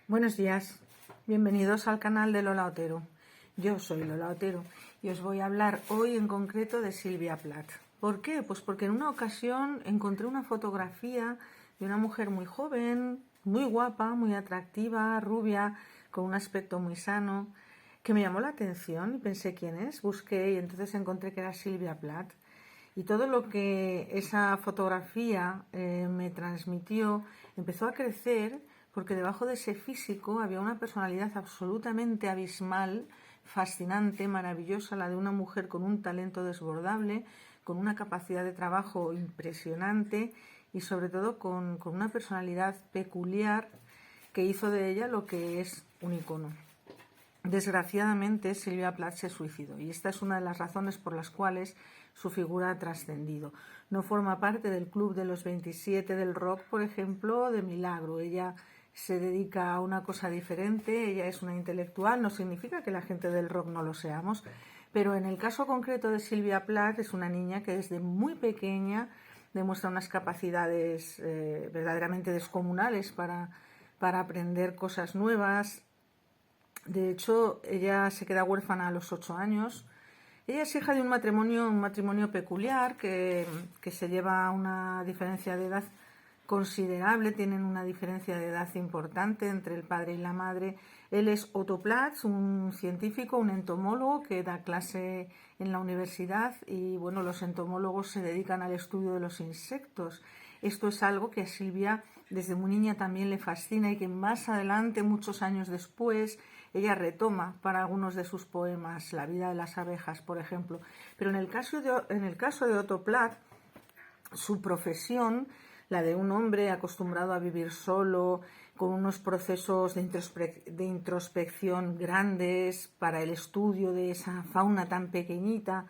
Buenos días, bienvenidos al canal de Lola Otero. Yo soy Lola Otero y os voy a hablar hoy en concreto de Silvia Plath. ¿Por qué? Pues porque en una ocasión encontré una fotografía de una mujer muy joven, muy guapa, muy atractiva, rubia, con un aspecto muy sano, que me llamó la atención y pensé quién es, busqué y entonces encontré que era Silvia Plath. Y todo lo que esa fotografía me transmitió empezó a crecer porque debajo de ese físico había una personalidad absolutamente abismal, fascinante, maravillosa, la de una mujer con un talento desbordable, con una capacidad de trabajo impresionante y sobre todo con una personalidad peculiar que hizo de ella lo que es un icono. Desgraciadamente, Silvia Plath se suicidó y esta es una de las razones por las cuales su figura ha trascendido. No forma parte del club de los 27 del rock, por ejemplo, de milagro. Ella se dedica a una cosa diferente, ella es una intelectual, no significa que la gente del rock no lo seamos, pero en el caso concreto de Silvia Plath es una niña que desde muy pequeña demuestra unas capacidades verdaderamente descomunales para aprender cosas nuevas. De hecho, ella se queda huérfana a los 8 años. Ella es hija de un matrimonio peculiar que se lleva una diferencia de edad considerable, tienen una diferencia de edad importante entre el padre y la madre. Él es Otto Plath, un científico, un entomólogo que da clase en la universidad y bueno, los entomólogos se dedican al estudio de los insectos. Esto es algo que a Silvia desde muy niña también le fascina y que más adelante, muchos años después, ella retoma para algunos de sus poemas, La vida de las abejas, por ejemplo. Pero en el caso de Otto Plath, su profesión, la de un hombre acostumbrado a vivir solo, con unos procesos de introspección grandes para el estudio de esa fauna tan pequeñita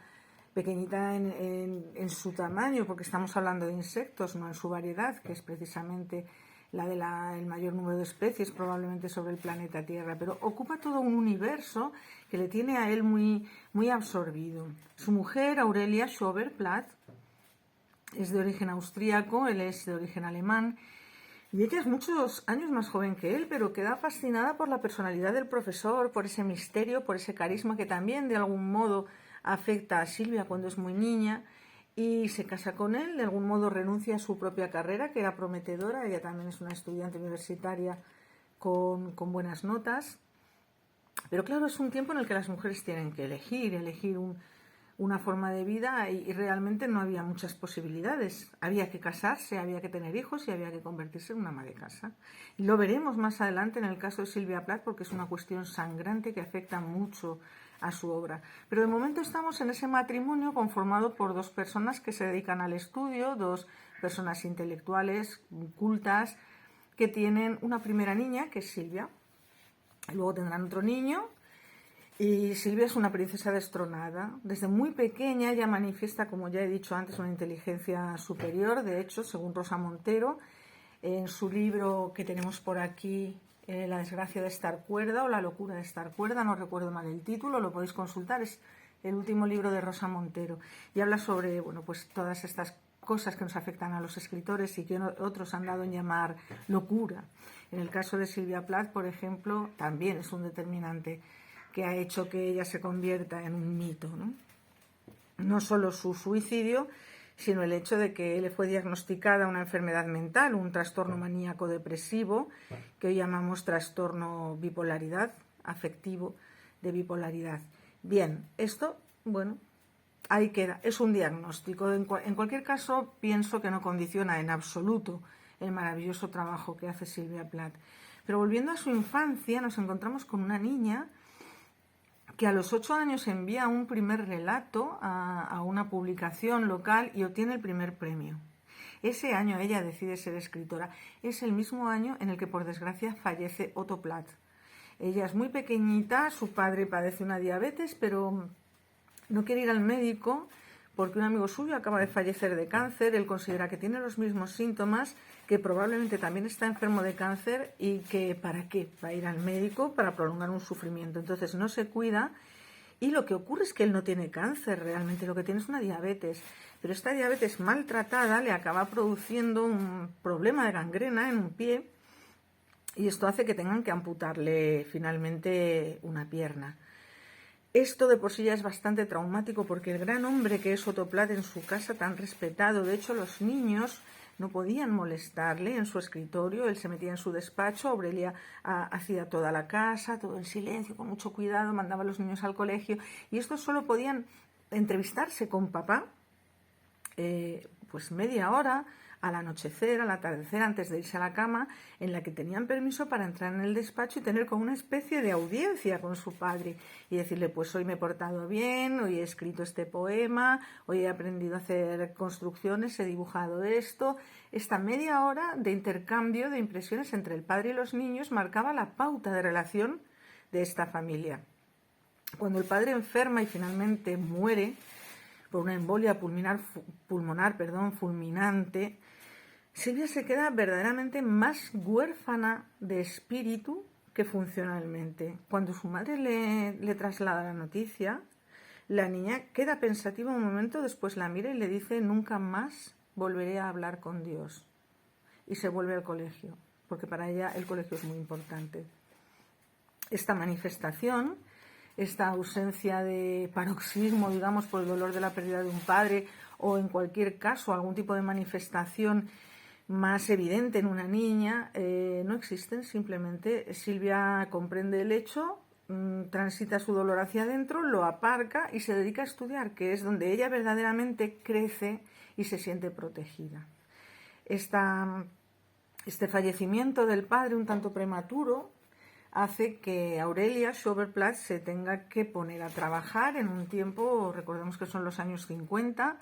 en su tamaño, porque estamos hablando de insectos, no en su variedad, que es precisamente la del mayor número de especies probablemente sobre el planeta Tierra, pero ocupa todo un universo que le tiene a él muy absorbido. Su mujer, Aurelia Schober-Plath, es de origen austríaco, él es de origen alemán, y ella es muchos años más joven que él, pero queda fascinada por la personalidad del profesor, por ese misterio, por ese carisma que también de algún modo afecta a Silvia cuando es muy niña, y se casa con él, de algún modo renuncia a su propia carrera, que era prometedora, ella también es una estudiante universitaria con buenas notas, pero claro, es un tiempo en el que las mujeres tienen que elegir una forma de vida y realmente no había muchas posibilidades. Había que casarse, había que tener hijos y había que convertirse en una ama de casa. Y lo veremos más adelante en el caso de Silvia Plath porque es una cuestión sangrante que afecta mucho a su obra. Pero de momento estamos en ese matrimonio conformado por dos personas que se dedican al estudio, dos personas intelectuales, cultas, que tienen una primera niña, que es Silvia. Luego tendrán otro niño. Y Silvia es una princesa destronada. Desde muy pequeña ya manifiesta, como ya he dicho antes, una inteligencia superior. De hecho, según Rosa Montero, en su libro que tenemos por aquí, La desgracia de estar cuerda o La locura de estar cuerda, no recuerdo mal el título, lo podéis consultar, es el último libro de Rosa Montero. Y habla sobre pues todas estas cosas que nos afectan a los escritores y que otros han dado en llamar locura. En el caso de Silvia Plath, por ejemplo, también es un determinante que ha hecho que ella se convierta en un mito, ¿no? No solo su suicidio, sino el hecho de que le fue diagnosticada una enfermedad mental, un trastorno maníaco depresivo, que hoy llamamos trastorno bipolaridad, afectivo de bipolaridad. Bien, esto, bueno, ahí queda, es un diagnóstico. En cualquier caso, pienso que no condiciona en absoluto el maravilloso trabajo que hace Silvia Plath. Pero volviendo a su infancia, nos encontramos con una niña que a los 8 años envía un primer relato a una publicación local y obtiene el primer premio. Ese año ella decide ser escritora. Es el mismo año en el que, por desgracia, fallece Otto Plath. Ella es muy pequeñita, su padre padece una diabetes, pero no quiere ir al médico porque un amigo suyo acaba de fallecer de cáncer. Él considera que tiene los mismos síntomas, que probablemente también está enfermo de cáncer y que ¿para qué? Va a ir al médico para prolongar un sufrimiento. Entonces no se cuida y lo que ocurre es que él no tiene cáncer, realmente lo que tiene es una diabetes. Pero esta diabetes maltratada le acaba produciendo un problema de gangrena en un pie y esto hace que tengan que amputarle finalmente una pierna. Esto de por sí ya es bastante traumático porque el gran hombre que es Otto Platt en su casa, tan respetado, de hecho los niños no podían molestarle en su escritorio, él se metía en su despacho, Aurelia hacía toda la casa, todo en silencio, con mucho cuidado, mandaba a los niños al colegio y estos solo podían entrevistarse con papá pues media hora al anochecer, al atardecer, antes de irse a la cama, en la que tenían permiso para entrar en el despacho y tener como una especie de audiencia con su padre y decirle, pues hoy me he portado bien, hoy he escrito este poema, hoy he aprendido a hacer construcciones, he dibujado esto. Esta media hora de intercambio de impresiones entre el padre y los niños marcaba la pauta de relación de esta familia. Cuando el padre enferma y finalmente muere por una embolia pulmonar fulminante, Silvia se queda verdaderamente más huérfana de espíritu que funcionalmente. Cuando su madre le traslada la noticia, la niña queda pensativa un momento, después la mira y le dice, nunca más volveré a hablar con Dios. Y se vuelve al colegio, porque para ella el colegio es muy importante. Esta manifestación, esta ausencia de paroxismo, digamos, por el dolor de la pérdida de un padre, o en cualquier caso algún tipo de manifestación más evidente en una niña, no existen. Simplemente Silvia comprende el hecho, transita su dolor hacia adentro, lo aparca y se dedica a estudiar, que es donde ella verdaderamente crece y se siente protegida. Este fallecimiento del padre un tanto prematuro hace que Aurelia Schoberplatz se tenga que poner a trabajar en un tiempo, recordemos que son los años 50,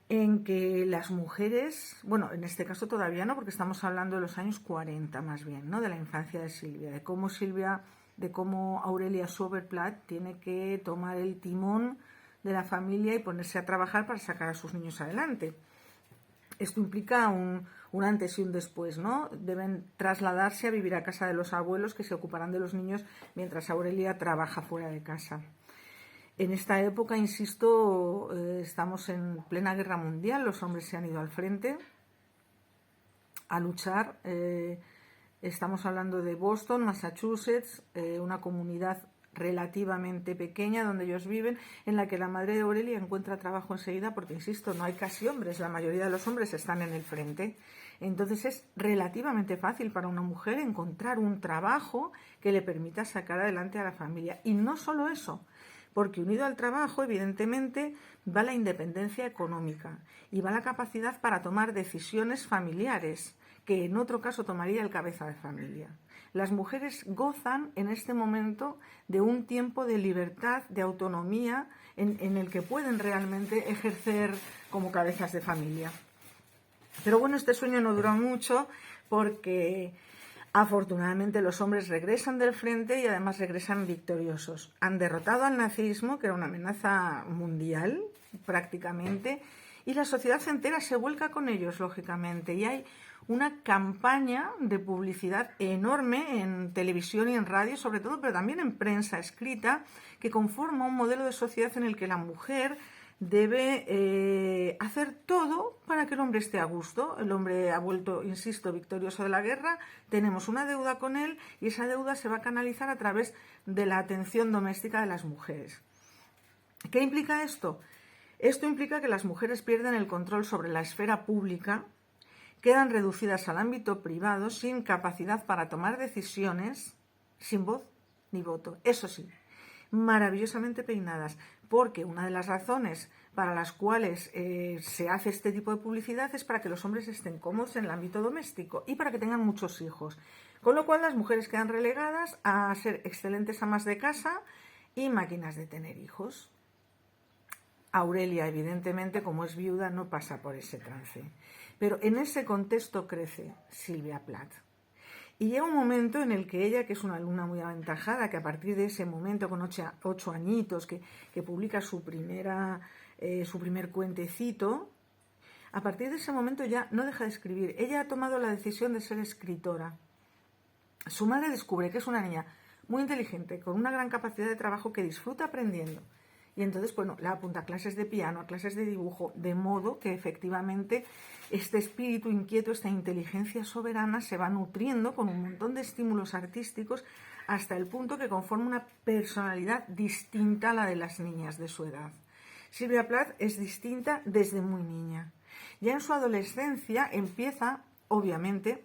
en que las mujeres, bueno, en este caso todavía no, porque estamos hablando de los años 40 más bien, ¿no? De la infancia de Silvia, de cómo Aurelia Schoberplatz tiene que tomar el timón de la familia y ponerse a trabajar para sacar a sus niños adelante. Esto implica un antes y un después, ¿no? Deben trasladarse a vivir a casa de los abuelos que se ocuparán de los niños mientras Aurelia trabaja fuera de casa. En esta época, insisto, estamos en plena guerra mundial, los hombres se han ido al frente a luchar. Estamos hablando de Boston, Massachusetts, una comunidad relativamente pequeña donde ellos viven, en la que la madre de Aurelia encuentra trabajo enseguida porque, insisto, no hay casi hombres, la mayoría de los hombres están en el frente. Entonces es relativamente fácil para una mujer encontrar un trabajo que le permita sacar adelante a la familia. Y no solo eso, porque unido al trabajo, evidentemente, va la independencia económica y va la capacidad para tomar decisiones familiares, que en otro caso tomaría el cabeza de familia. Las mujeres gozan en este momento de un tiempo de libertad, de autonomía, en el que pueden realmente ejercer como cabezas de familia. Pero bueno, este sueño no duró mucho porque afortunadamente los hombres regresan del frente y además regresan victoriosos. Han derrotado al nazismo, que era una amenaza mundial prácticamente, y la sociedad entera se vuelca con ellos, lógicamente, y hay una campaña de publicidad enorme en televisión y en radio, sobre todo, pero también en prensa escrita, que conforma un modelo de sociedad en el que la mujer debe hacer todo para que el hombre esté a gusto. El hombre ha vuelto, insisto, victorioso de la guerra, tenemos una deuda con él y esa deuda se va a canalizar a través de la atención doméstica de las mujeres. ¿Qué implica esto? Esto implica que las mujeres pierden el control sobre la esfera pública, quedan reducidas al ámbito privado sin capacidad para tomar decisiones, sin voz ni voto. Eso sí, maravillosamente peinadas, porque una de las razones para las cuales se hace este tipo de publicidad es para que los hombres estén cómodos en el ámbito doméstico y para que tengan muchos hijos. Con lo cual las mujeres quedan relegadas a ser excelentes amas de casa y máquinas de tener hijos. Aurelia, evidentemente, como es viuda, no pasa por ese trance. Pero en ese contexto crece Silvia Plath. Y llega un momento en el que ella, que es una alumna muy aventajada, que a partir de ese momento, con 8 añitos, que publica su primer cuentecito, a partir de ese momento ya no deja de escribir. Ella ha tomado la decisión de ser escritora. Su madre descubre que es una niña muy inteligente, con una gran capacidad de trabajo, que disfruta aprendiendo Y entonces, bueno, la apunta a clases de piano, a clases de dibujo, de modo que efectivamente este espíritu inquieto, esta inteligencia soberana se va nutriendo con un montón de estímulos artísticos hasta el punto que conforma una personalidad distinta a la de las niñas de su edad. Silvia Plath es distinta desde muy niña. Ya en su adolescencia empieza, obviamente,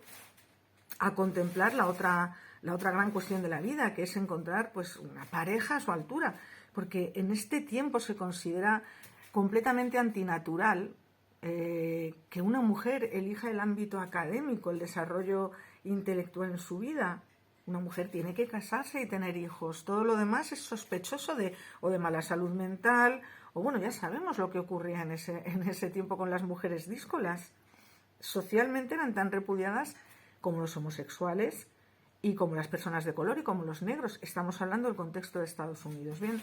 a contemplar la otra gran cuestión de la vida, que es encontrar pues una pareja a su altura, porque en este tiempo se considera completamente antinatural que una mujer elija el ámbito académico, el desarrollo intelectual en su vida. Una mujer tiene que casarse y tener hijos. Todo lo demás es sospechoso de mala salud mental, o bueno, ya sabemos lo que ocurría en ese tiempo con las mujeres díscolas. Socialmente eran tan repudiadas como los homosexuales y como las personas de color y como los negros. Estamos hablando del contexto de Estados Unidos. Bien,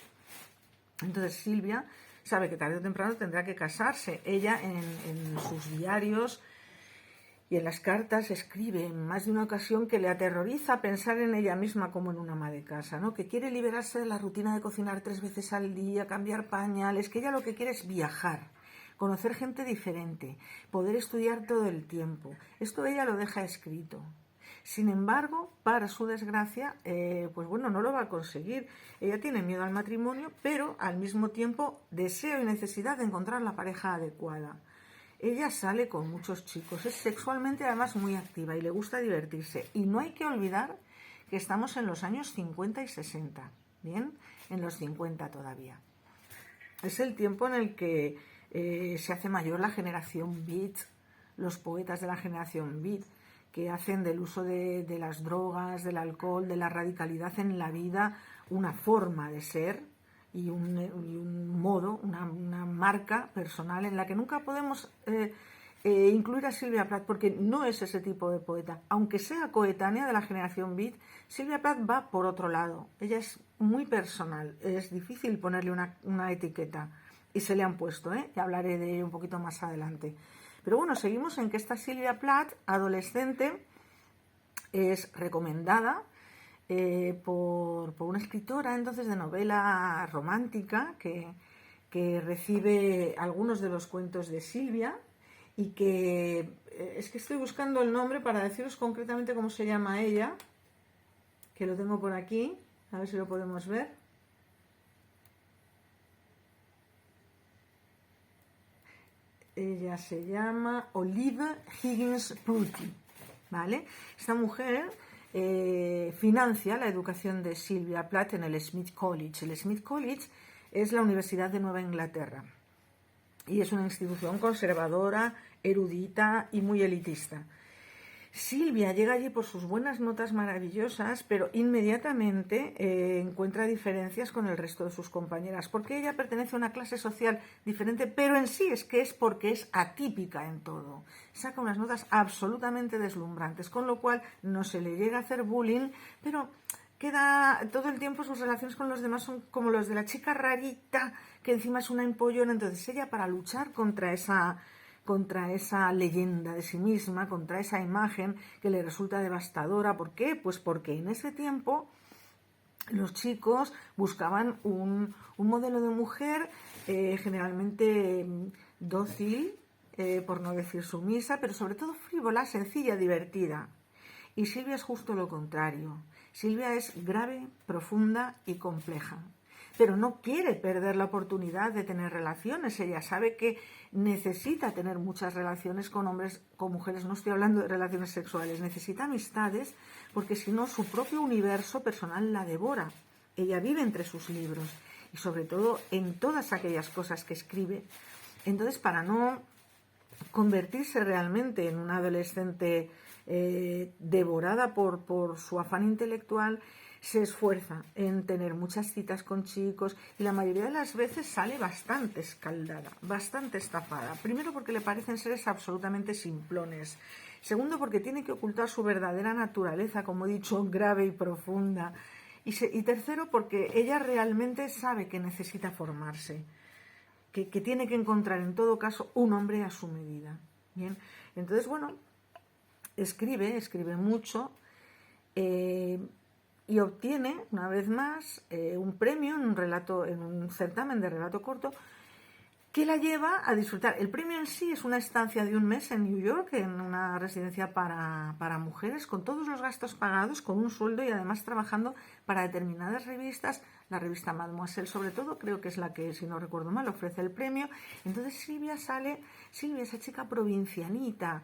entonces Silvia sabe que tarde o temprano tendrá que casarse. Ella en sus diarios y en las cartas escribe en más de una ocasión que le aterroriza pensar en ella misma como en una ama de casa, ¿no? Que quiere liberarse de la rutina de cocinar 3 veces al día, cambiar pañales, que ella lo que quiere es viajar, conocer gente diferente, poder estudiar todo el tiempo. Esto ella lo deja escrito. Sin embargo, para su desgracia, pues bueno, no lo va a conseguir. Ella tiene miedo al matrimonio, pero al mismo tiempo deseo y necesidad de encontrar la pareja adecuada. Ella sale con muchos chicos, es sexualmente además muy activa y le gusta divertirse. Y no hay que olvidar que estamos en los años 50 y 60, ¿bien? En los 50 todavía. Es el tiempo en el que se hace mayor la generación Beat, los poetas de la generación Beat, que hacen del uso de las drogas, del alcohol, de la radicalidad en la vida una forma de ser y un modo, una marca personal en la que nunca podemos incluir a Silvia Plath, porque no es ese tipo de poeta. Aunque sea coetánea de la generación Beat, Silvia Plath va por otro lado. Ella es muy personal, es difícil ponerle una etiqueta, y se le han puesto, ya hablaré de ello un poquito más adelante. Pero bueno, seguimos en que esta Silvia Plath, adolescente, es recomendada por una escritora entonces de novela romántica que recibe algunos de los cuentos de Silvia y que es que estoy buscando el nombre para deciros concretamente cómo se llama ella, que lo tengo por aquí, a ver si lo podemos ver. Ella se llama Olive Higgins Prouty, ¿vale? Esta mujer financia la educación de Silvia Plath en el Smith College. El Smith College es la Universidad de Nueva Inglaterra y es una institución conservadora, erudita y muy elitista. Silvia llega allí por sus buenas notas maravillosas, pero inmediatamente encuentra diferencias con el resto de sus compañeras, porque ella pertenece a una clase social diferente, pero en sí es porque es atípica en todo. Saca unas notas absolutamente deslumbrantes, con lo cual no se le llega a hacer bullying, pero queda todo el tiempo sus relaciones con los demás son como los de la chica rarita, que encima es una empollona. Entonces ella, para luchar contra esa leyenda de sí misma, contra esa imagen que le resulta devastadora. ¿Por qué? Pues porque en ese tiempo los chicos buscaban un modelo de mujer generalmente dócil, por no decir sumisa, pero sobre todo frívola, sencilla, divertida. Y Silvia es justo lo contrario. Silvia es grave, profunda y compleja. Pero no quiere perder la oportunidad de tener relaciones. Ella sabe que necesita tener muchas relaciones con hombres, con mujeres. No estoy hablando de relaciones sexuales. Necesita amistades, porque si no, su propio universo personal la devora. Ella vive entre sus libros y sobre todo en todas aquellas cosas que escribe. Entonces, para no convertirse realmente en una adolescente devorada por su afán intelectual, se esfuerza en tener muchas citas con chicos y la mayoría de las veces sale bastante escaldada, bastante estafada. Primero, porque le parecen seres absolutamente simplones. Segundo, porque tiene que ocultar su verdadera naturaleza, como he dicho, grave y profunda. Y tercero, porque ella realmente sabe que necesita formarse, que tiene que encontrar en todo caso un hombre a su medida. Bien, entonces, bueno, escribe mucho. y obtiene, una vez más, un premio en un certamen de relato corto que la lleva a disfrutar. El premio en sí es una estancia de un mes en New York, en una residencia para mujeres, con todos los gastos pagados, con un sueldo y además trabajando para determinadas revistas. La revista Mademoiselle, sobre todo, creo que es la que, si no recuerdo mal, ofrece el premio. Entonces Silvia, esa chica provincianita,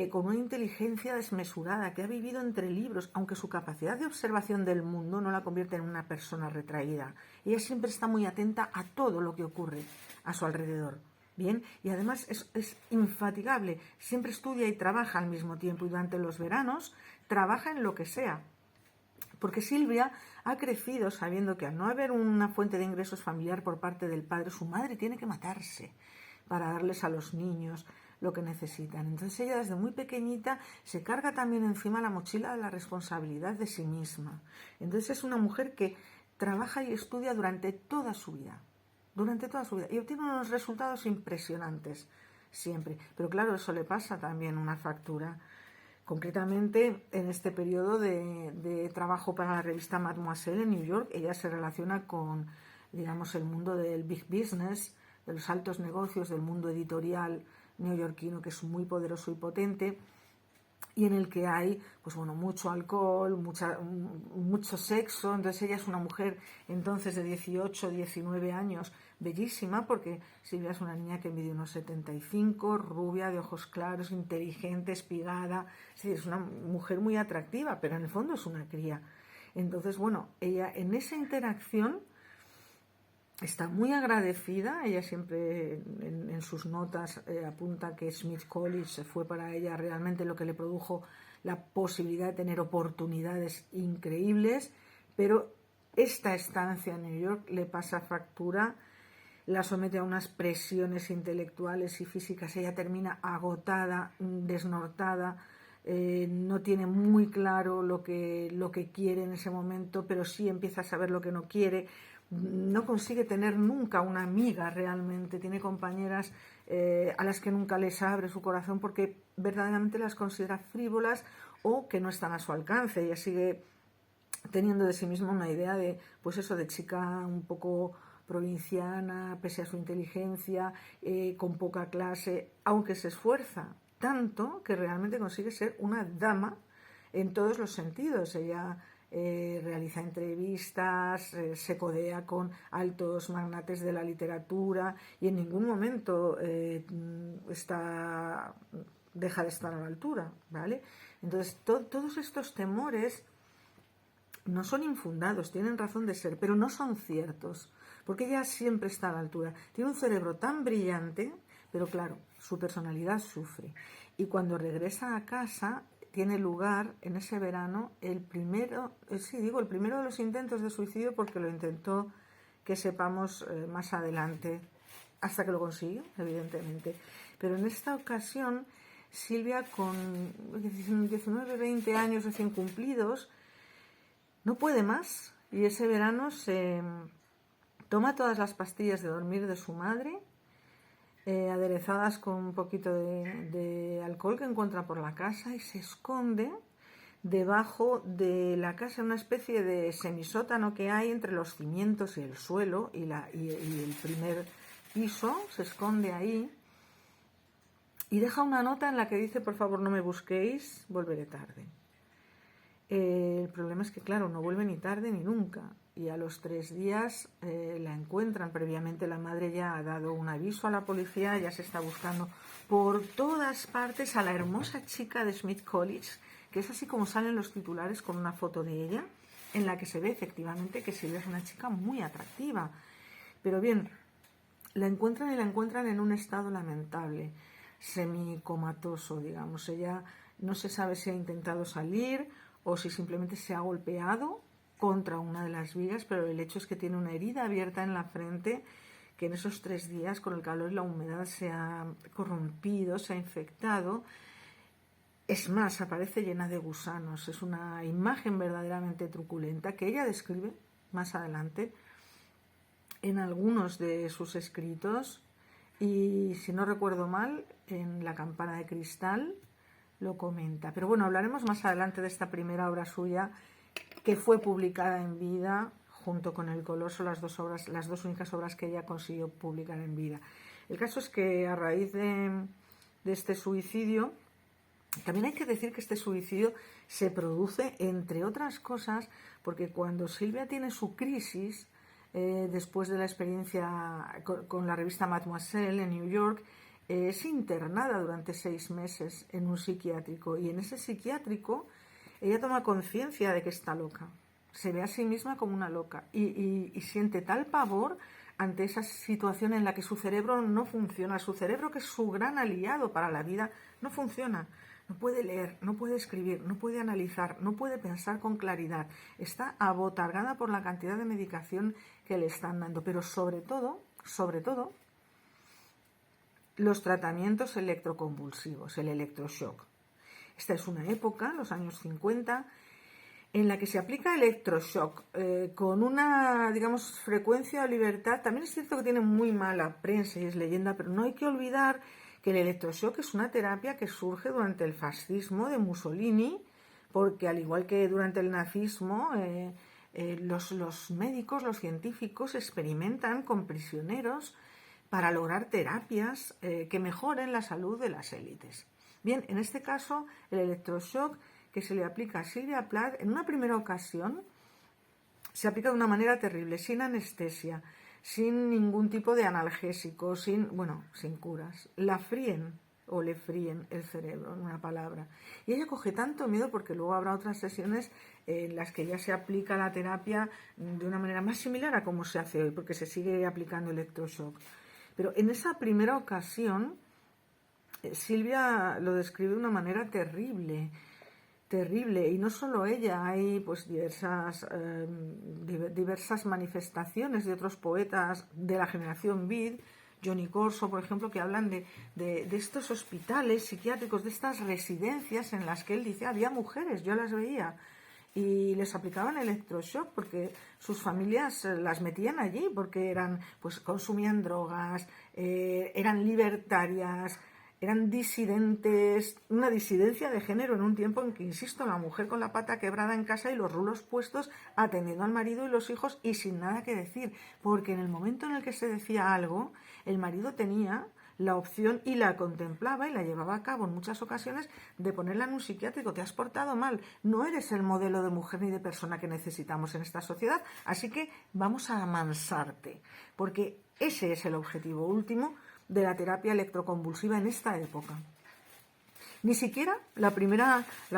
con una inteligencia desmesurada, que ha vivido entre libros, aunque su capacidad de observación del mundo no la convierte en una persona retraída. Ella siempre está muy atenta a todo lo que ocurre a su alrededor. Bien, y además es infatigable, siempre estudia y trabaja al mismo tiempo, y durante los veranos trabaja en lo que sea, porque Silvia ha crecido sabiendo que al no haber una fuente de ingresos familiar por parte del padre, su madre tiene que matarse para darles a los niños lo que necesitan. Entonces ella desde muy pequeñita se carga también encima la mochila de la responsabilidad de sí misma. Entonces es una mujer que trabaja y estudia durante toda su vida, y obtiene unos resultados impresionantes siempre. Pero claro, eso le pasa también una factura. Concretamente, en este periodo de trabajo para la revista Mademoiselle en New York, ella se relaciona con, digamos, el mundo del big business, de los altos negocios, del mundo editorial neoyorquino, que es muy poderoso y potente, y en el que hay, pues bueno, mucho alcohol, mucho sexo. Entonces ella es una mujer entonces de 18, 19 años, bellísima, porque Silvia es una niña que mide unos 75, rubia, de ojos claros, inteligente, espigada. Sí, es una mujer muy atractiva, pero en el fondo es una cría. Entonces, bueno, ella en esa interacción está muy agradecida. Ella siempre en sus notas apunta que Smith College fue para ella realmente lo que le produjo la posibilidad de tener oportunidades increíbles, pero esta estancia en New York le pasa factura, la somete a unas presiones intelectuales y físicas. Ella termina agotada, desnortada, no tiene muy claro lo que quiere en ese momento, pero sí empieza a saber lo que no quiere. No consigue tener nunca una amiga realmente, tiene compañeras a las que nunca les abre su corazón porque verdaderamente las considera frívolas o que no están a su alcance. Ella sigue teniendo de sí misma una idea de, pues eso, de chica un poco provinciana, pese a su inteligencia, con poca clase, aunque se esfuerza tanto que realmente consigue ser una dama en todos los sentidos. Ella realiza entrevistas, se codea con altos magnates de la literatura y en ningún momento deja de estar a la altura, ¿vale? Entonces, todos estos temores no son infundados, tienen razón de ser, pero no son ciertos, porque ella siempre está a la altura. Tiene un cerebro tan brillante, pero claro, su personalidad sufre. Y cuando regresa a casa, tiene lugar en ese verano el primero de los intentos de suicidio, porque lo intentó, que sepamos, más adelante, hasta que lo consiguió, evidentemente. Pero en esta ocasión, Silvia, con 19, 20 años recién cumplidos, no puede más, y ese verano se toma todas las pastillas de dormir de su madre, aderezadas con un poquito de alcohol que encuentra por la casa, y se esconde debajo de la casa, en una especie de semisótano que hay entre los cimientos y el suelo y el primer piso. Se esconde ahí y deja una nota en la que dice: por favor, no me busquéis, volveré tarde. El problema es que, claro, no vuelve ni tarde ni nunca, y a los 3 días la encuentran. Previamente la madre ya ha dado un aviso a la policía, ya se está buscando por todas partes a la hermosa chica de Smith College, que es así como salen los titulares, con una foto de ella en la que se ve efectivamente que Silvia es una chica muy atractiva. Pero bien, la encuentran en un estado lamentable, semicomatoso, digamos. Ella no se sabe si ha intentado salir o si simplemente se ha golpeado contra una de las vigas, pero el hecho es que tiene una herida abierta en la frente que en esos 3 días, con el calor y la humedad, se ha corrompido, se ha infectado. Es más, aparece llena de gusanos. Es una imagen verdaderamente truculenta que ella describe más adelante en algunos de sus escritos, y si no recuerdo mal, en La campana de cristal lo comenta. Pero bueno, hablaremos más adelante de esta primera obra suya, que fue publicada en vida junto con El Coloso, las dos únicas obras que ella consiguió publicar en vida. El caso es que a raíz de este suicidio, también hay que decir que este suicidio se produce, entre otras cosas, porque cuando Silvia tiene su crisis, después de la experiencia con la revista Mademoiselle en New York, es internada durante 6 meses en un psiquiátrico, y en ese psiquiátrico ella toma conciencia de que está loca, se ve a sí misma como una loca y siente tal pavor ante esa situación en la que su cerebro no funciona, su cerebro, que es su gran aliado para la vida, no funciona. No puede leer, no puede escribir, no puede analizar, no puede pensar con claridad. Está abotargada por la cantidad de medicación que le están dando, pero sobre todo, los tratamientos electroconvulsivos, el electroshock. Esta es una época, los años 50, en la que se aplica electroshock con una, digamos, frecuencia o libertad. También es cierto que tiene muy mala prensa y es leyenda, pero no hay que olvidar que el electroshock es una terapia que surge durante el fascismo de Mussolini, porque al igual que durante el nazismo, los médicos, los científicos experimentan con prisioneros para lograr terapias que mejoren la salud de las élites. Bien, en este caso, el electroshock que se le aplica a Silvia Plath, en una primera ocasión, se aplica de una manera terrible, sin anestesia, sin ningún tipo de analgésico, sin curas. La fríen o le fríen el cerebro, en una palabra. Y ella coge tanto miedo, porque luego habrá otras sesiones en las que ya se aplica la terapia de una manera más similar a como se hace hoy, porque se sigue aplicando electroshock. Pero en esa primera ocasión, Silvia lo describe de una manera terrible, y no solo ella, hay pues diversas manifestaciones de otros poetas de la generación Beat, Johnny Corso, por ejemplo, que hablan de estos hospitales psiquiátricos, de estas residencias en las que él dice, había mujeres, yo las veía, y les aplicaban electroshock porque sus familias las metían allí, porque consumían drogas, eran libertarias, eran disidentes, una disidencia de género en un tiempo en que, insisto, la mujer con la pata quebrada en casa y los rulos puestos, atendiendo al marido y los hijos y sin nada que decir, porque en el momento en el que se decía algo, el marido tenía la opción y la contemplaba y la llevaba a cabo en muchas ocasiones de ponerla en un psiquiátrico. Te has portado mal, no eres el modelo de mujer ni de persona que necesitamos en esta sociedad, así que vamos a amansarte, porque ese es el objetivo último de la terapia electroconvulsiva en esta época. Ni siquiera la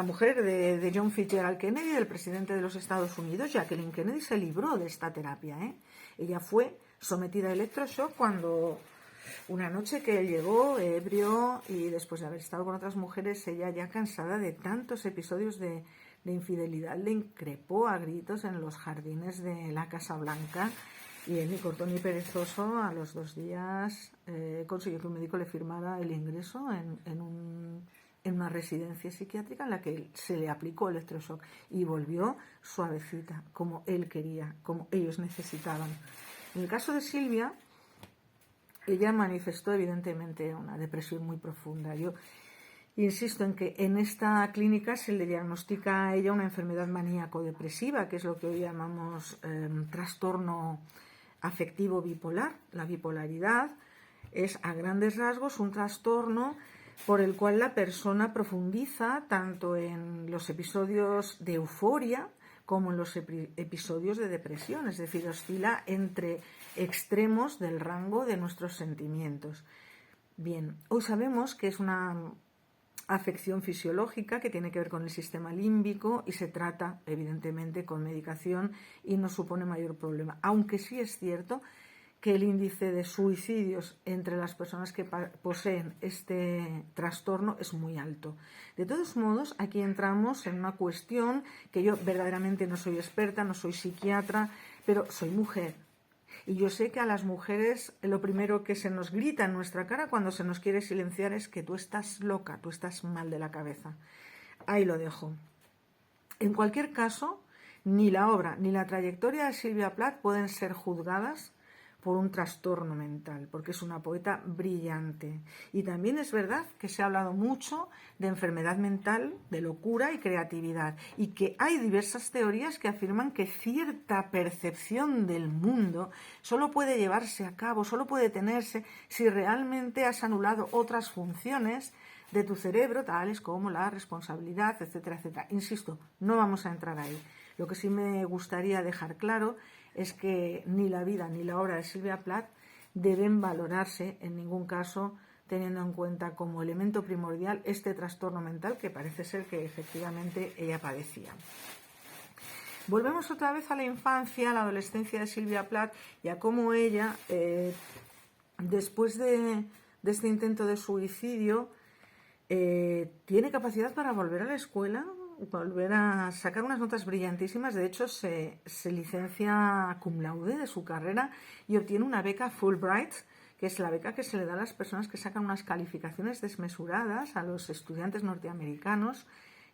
mujer de John Fitzgerald Kennedy, del presidente de los Estados Unidos, Jacqueline Kennedy, se libró de esta terapia. Ella fue sometida a electroshock cuando una noche que él llegó ebrio y después de haber estado con otras mujeres, ella, ya cansada de tantos episodios de infidelidad, le increpó a gritos en los jardines de la Casa Blanca. Y él, ni corto ni perezoso, a los 2 días consiguió que un médico le firmara el ingreso en una residencia psiquiátrica en la que se le aplicó electroshock y volvió suavecita, como él quería, como ellos necesitaban. En el caso de Silvia, ella manifestó evidentemente una depresión muy profunda. Yo insisto en que en esta clínica se le diagnostica a ella una enfermedad maníaco-depresiva, que es lo que hoy llamamos trastorno afectivo bipolar. La bipolaridad es, a grandes rasgos, un trastorno por el cual la persona profundiza tanto en los episodios de euforia como en los episodios de depresión, es decir, oscila entre extremos del rango de nuestros sentimientos. Bien, hoy sabemos que es una afección fisiológica que tiene que ver con el sistema límbico y se trata evidentemente con medicación y no supone mayor problema, aunque sí es cierto que el índice de suicidios entre las personas que poseen este trastorno es muy alto. De todos modos, aquí entramos en una cuestión que yo verdaderamente no soy experta, no soy psiquiatra, pero soy mujer. Y yo sé que a las mujeres lo primero que se nos grita en nuestra cara cuando se nos quiere silenciar es que tú estás loca, tú estás mal de la cabeza. Ahí lo dejo. En cualquier caso, ni la obra ni la trayectoria de Silvia Plath pueden ser juzgadas por un trastorno mental, porque es una poeta brillante. Y también es verdad que se ha hablado mucho de enfermedad mental, de locura y creatividad, y que hay diversas teorías que afirman que cierta percepción del mundo solo puede llevarse a cabo, solo puede tenerse si realmente has anulado otras funciones de tu cerebro, tales como la responsabilidad, etcétera, etcétera. Insisto, no vamos a entrar ahí. Lo que sí me gustaría dejar claro es que ni la vida ni la obra de Sylvia Plath deben valorarse en ningún caso teniendo en cuenta como elemento primordial este trastorno mental que parece ser que efectivamente ella padecía. Volvemos otra vez a la infancia, a la adolescencia de Sylvia Plath y a cómo ella, después de este intento de suicidio, tiene capacidad para volver a la escuela, volver a sacar unas notas brillantísimas. De hecho, se licencia cum laude de su carrera y obtiene una beca Fulbright, que es la beca que se le da a las personas que sacan unas calificaciones desmesuradas, a los estudiantes norteamericanos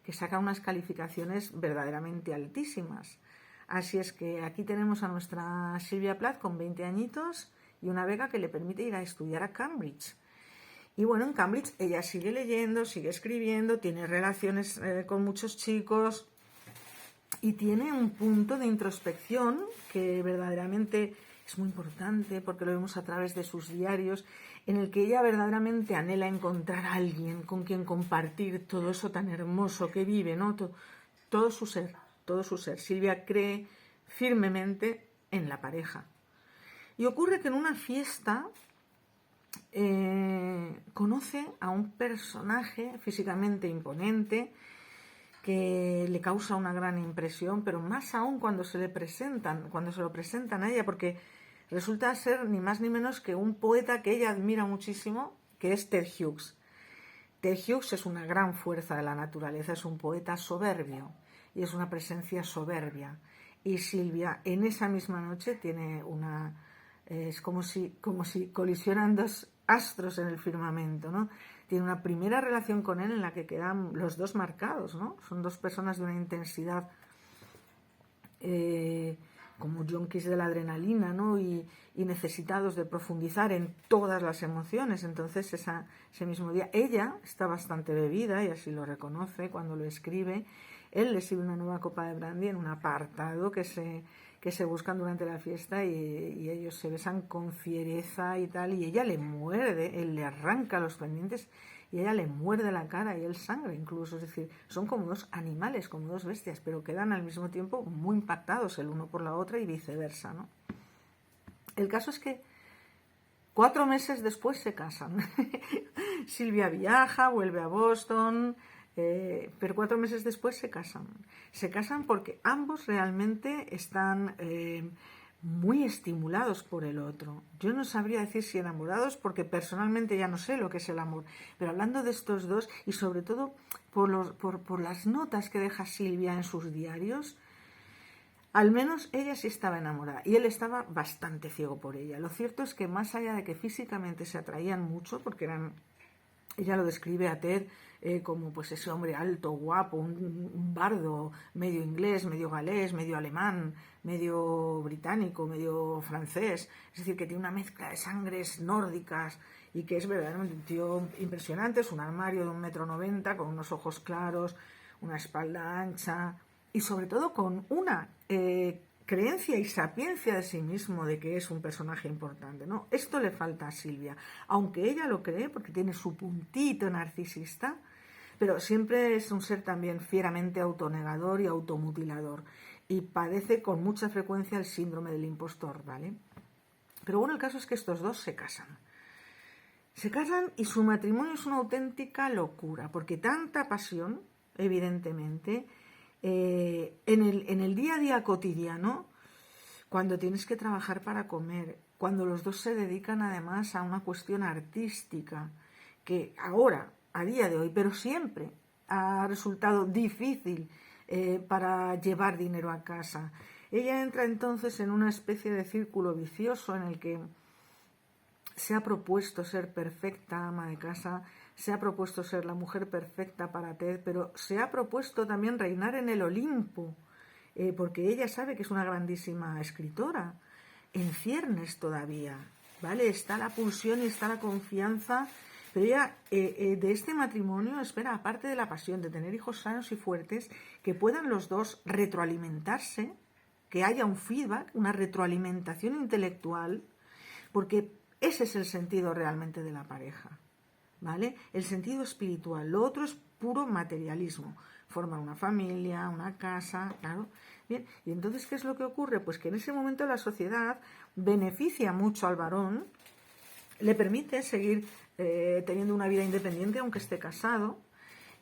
que sacan unas calificaciones verdaderamente altísimas. Así es que aquí tenemos a nuestra Sylvia Plath con 20 añitos y una beca que le permite ir a estudiar a Cambridge. Y bueno, en Cambridge ella sigue leyendo, sigue escribiendo, tiene relaciones con muchos chicos y tiene un punto de introspección que verdaderamente es muy importante porque lo vemos a través de sus diarios, en el que ella verdaderamente anhela encontrar a alguien con quien compartir todo eso tan hermoso que vive, ¿no? Todo su ser, todo su ser. Silvia cree firmemente en la pareja. Y ocurre que en una fiesta conoce a un personaje físicamente imponente que le causa una gran impresión, pero más aún cuando se lo presentan a ella, porque resulta ser ni más ni menos que un poeta que ella admira muchísimo, que es Ted Hughes. Ted Hughes es una gran fuerza de la naturaleza, es un poeta soberbio y es una presencia soberbia. Y Silvia en esa misma noche tiene una... Es como si colisionan dos astros en el firmamento, ¿no? Tiene una primera relación con él en la que quedan los dos marcados, ¿no? Son dos personas de una intensidad como junkies de la adrenalina, ¿no? Y necesitados de profundizar en todas las emociones. Entonces ese mismo día ella está bastante bebida y así lo reconoce cuando lo escribe. Él le sirve una nueva copa de brandy en un apartado que se buscan durante la fiesta y ellos se besan con fiereza y tal, y ella le muerde, él le arranca los pendientes y ella le muerde la cara y él sangra incluso, es decir, son como dos animales, como dos bestias, pero quedan al mismo tiempo muy impactados el uno por la otra y viceversa, ¿no? El caso es que 4 meses después se casan. Silvia viaja, vuelve a Boston, pero 4 meses después se casan. Se casan porque ambos realmente están muy estimulados por el otro. Yo no sabría decir si enamorados, porque personalmente ya no sé lo que es el amor, pero hablando de estos dos y sobre todo por las notas que deja Silvia en sus diarios, al menos ella sí estaba enamorada y él estaba bastante ciego por ella. Lo cierto es que más allá de que físicamente se atraían mucho, porque ella lo describe a Ted como pues ese hombre alto, guapo, un bardo, medio inglés, medio galés, medio alemán, medio británico, medio francés, es decir, que tiene una mezcla de sangres nórdicas y que es verdaderamente un tío impresionante. Es un armario de 1,90 m, con unos ojos claros, una espalda ancha y sobre todo con una creencia y sapiencia de sí mismo de que es un personaje importante, ¿no? Esto le falta a Silvia, aunque ella lo cree porque tiene su puntito narcisista, pero siempre es un ser también fieramente autonegador y automutilador y padece con mucha frecuencia el síndrome del impostor, ¿vale? Pero bueno, el caso es que estos dos se casan. Se casan y su matrimonio es una auténtica locura, porque tanta pasión, evidentemente, en el día a día cotidiano, cuando tienes que trabajar para comer, cuando los dos se dedican además a una cuestión artística, que ahora, a día de hoy, pero siempre ha resultado difícil para llevar dinero a casa. Ella entra entonces en una especie de círculo vicioso en el que se ha propuesto ser perfecta ama de casa, se ha propuesto ser la mujer perfecta para Ted, pero se ha propuesto también reinar en el Olimpo, porque ella sabe que es una grandísima escritora, en ciernes todavía, ¿vale? Está la pulsión y está la confianza, pero ella de este matrimonio espera, aparte de la pasión de tener hijos sanos y fuertes, que puedan los dos retroalimentarse, que haya un feedback, una retroalimentación intelectual, porque ese es el sentido realmente de la pareja, ¿vale? El sentido espiritual. Lo otro es puro materialismo. Formar una familia, una casa, claro. Bien, y entonces, ¿qué es lo que ocurre? Pues que en ese momento la sociedad beneficia mucho al varón, le permite seguir teniendo una vida independiente aunque esté casado,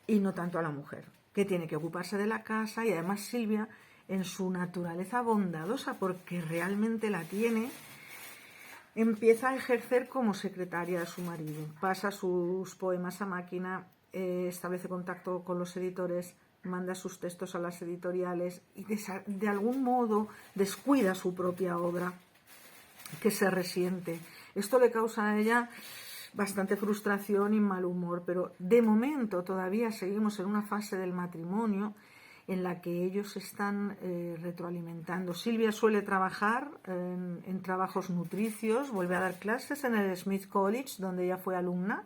y no tanto a la mujer, que tiene que ocuparse de la casa. Y además Silvia, en su naturaleza bondadosa, porque realmente la tiene, empieza a ejercer como secretaria de su marido. Pasa sus poemas a máquina, establece contacto con los editores, manda sus textos a las editoriales y de algún modo descuida su propia obra, que se resiente. Esto le causa a ella bastante frustración y mal humor, pero de momento todavía seguimos en una fase del matrimonio en la que ellos están retroalimentando. Silvia suele trabajar en trabajos nutricios, vuelve a dar clases en el Smith College, donde ella fue alumna,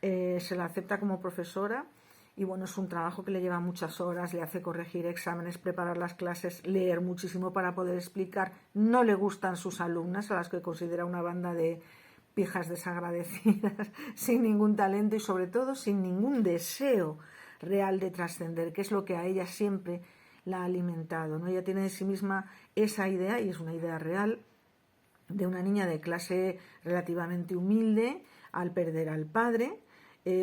se la acepta como profesora, y bueno, es un trabajo que le lleva muchas horas, le hace corregir exámenes, preparar las clases, leer muchísimo para poder explicar. No le gustan sus alumnas, a las que considera una banda de pijas desagradecidas, sin ningún talento y sobre todo sin ningún deseo real de trascender, que es lo que a ella siempre la ha alimentado, ¿no? Ella tiene de sí misma esa idea, y es una idea real, de una niña de clase relativamente humilde al perder al padre,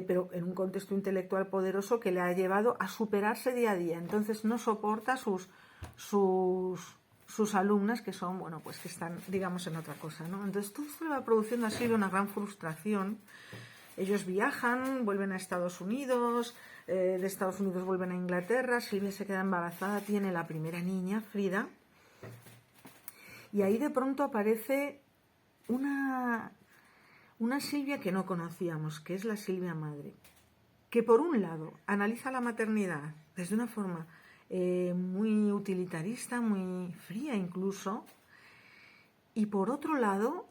pero en un contexto intelectual poderoso que le ha llevado a superarse día a día. Entonces no soporta sus alumnas, que son, bueno, pues que están, digamos, en otra cosa, ¿no? Entonces todo esto le va produciendo así una gran frustración. Ellos viajan, vuelven a Estados Unidos, de Estados Unidos vuelven a Inglaterra, Silvia se queda embarazada, tiene la primera niña, Frida, y ahí de pronto aparece una Silvia que no conocíamos, que es la Silvia madre, que por un lado analiza la maternidad desde una forma muy utilitarista, muy fría incluso, y por otro lado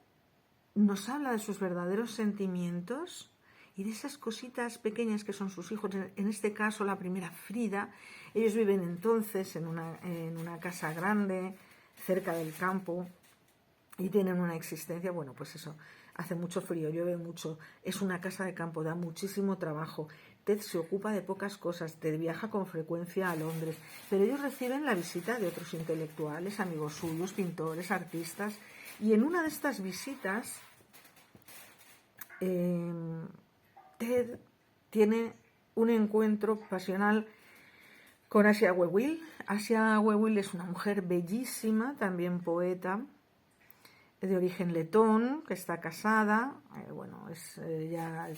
nos habla de sus verdaderos sentimientos y de esas cositas pequeñas que son sus hijos. En este caso, la primera, Frida. Ellos viven entonces en una casa grande, cerca del campo, y tienen una existencia, bueno, pues eso, hace mucho frío, llueve mucho, es una casa de campo, da muchísimo trabajo. Ted se ocupa de pocas cosas, Ted viaja con frecuencia a Londres, pero ellos reciben la visita de otros intelectuales, amigos suyos, pintores, artistas, y en una de estas visitas Ted tiene un encuentro pasional con Asia Wewil. Asia Wewil es una mujer bellísima, también poeta, de origen letón, que está casada, ya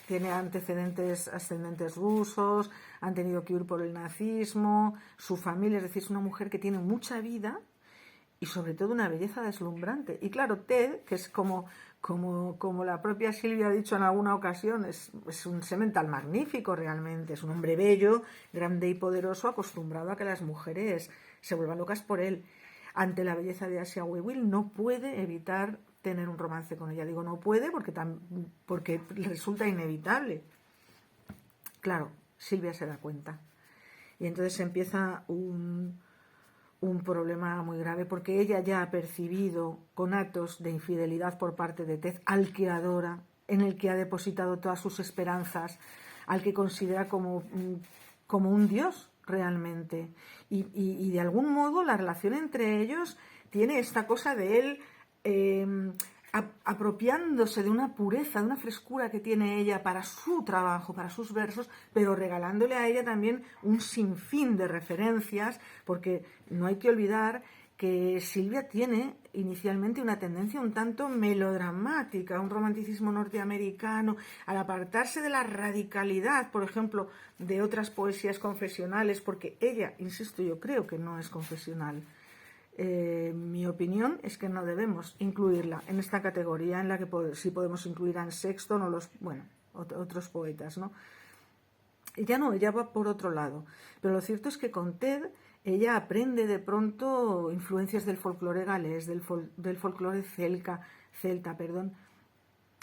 tiene ascendentes rusos, han tenido que huir por el nazismo, su familia, es decir, es una mujer que tiene mucha vida y sobre todo una belleza deslumbrante. Y claro, Ted, que es como la propia Silvia ha dicho en alguna ocasión, es un semental magnífico realmente, es un hombre bello, grande y poderoso, acostumbrado a que las mujeres se vuelvan locas por él. Ante la belleza de Asia Wewil no puede evitar tener un romance con ella. Digo no puede porque resulta inevitable. Claro, Silvia se da cuenta. Y entonces empieza un problema muy grave, porque ella ya ha percibido conatos de infidelidad por parte de Ted, al que adora, en el que ha depositado todas sus esperanzas, al que considera como un dios realmente. Y de algún modo la relación entre ellos tiene esta cosa de él apropiándose de una pureza, de una frescura que tiene ella para su trabajo, para sus versos, pero regalándole a ella también un sinfín de referencias, porque no hay que olvidar que Silvia tiene inicialmente una tendencia un tanto melodramática, un romanticismo norteamericano, al apartarse de la radicalidad, por ejemplo, de otras poesías confesionales, porque ella, insisto, yo creo que no es confesional. Mi opinión es que no debemos incluirla en esta categoría, en la que sí podemos incluir a Anne Sexton o otros poetas, ¿no? Ella no, ella va por otro lado. Pero lo cierto es que con Ted ella aprende de pronto influencias del folclore galés, del folclore celta, perdón.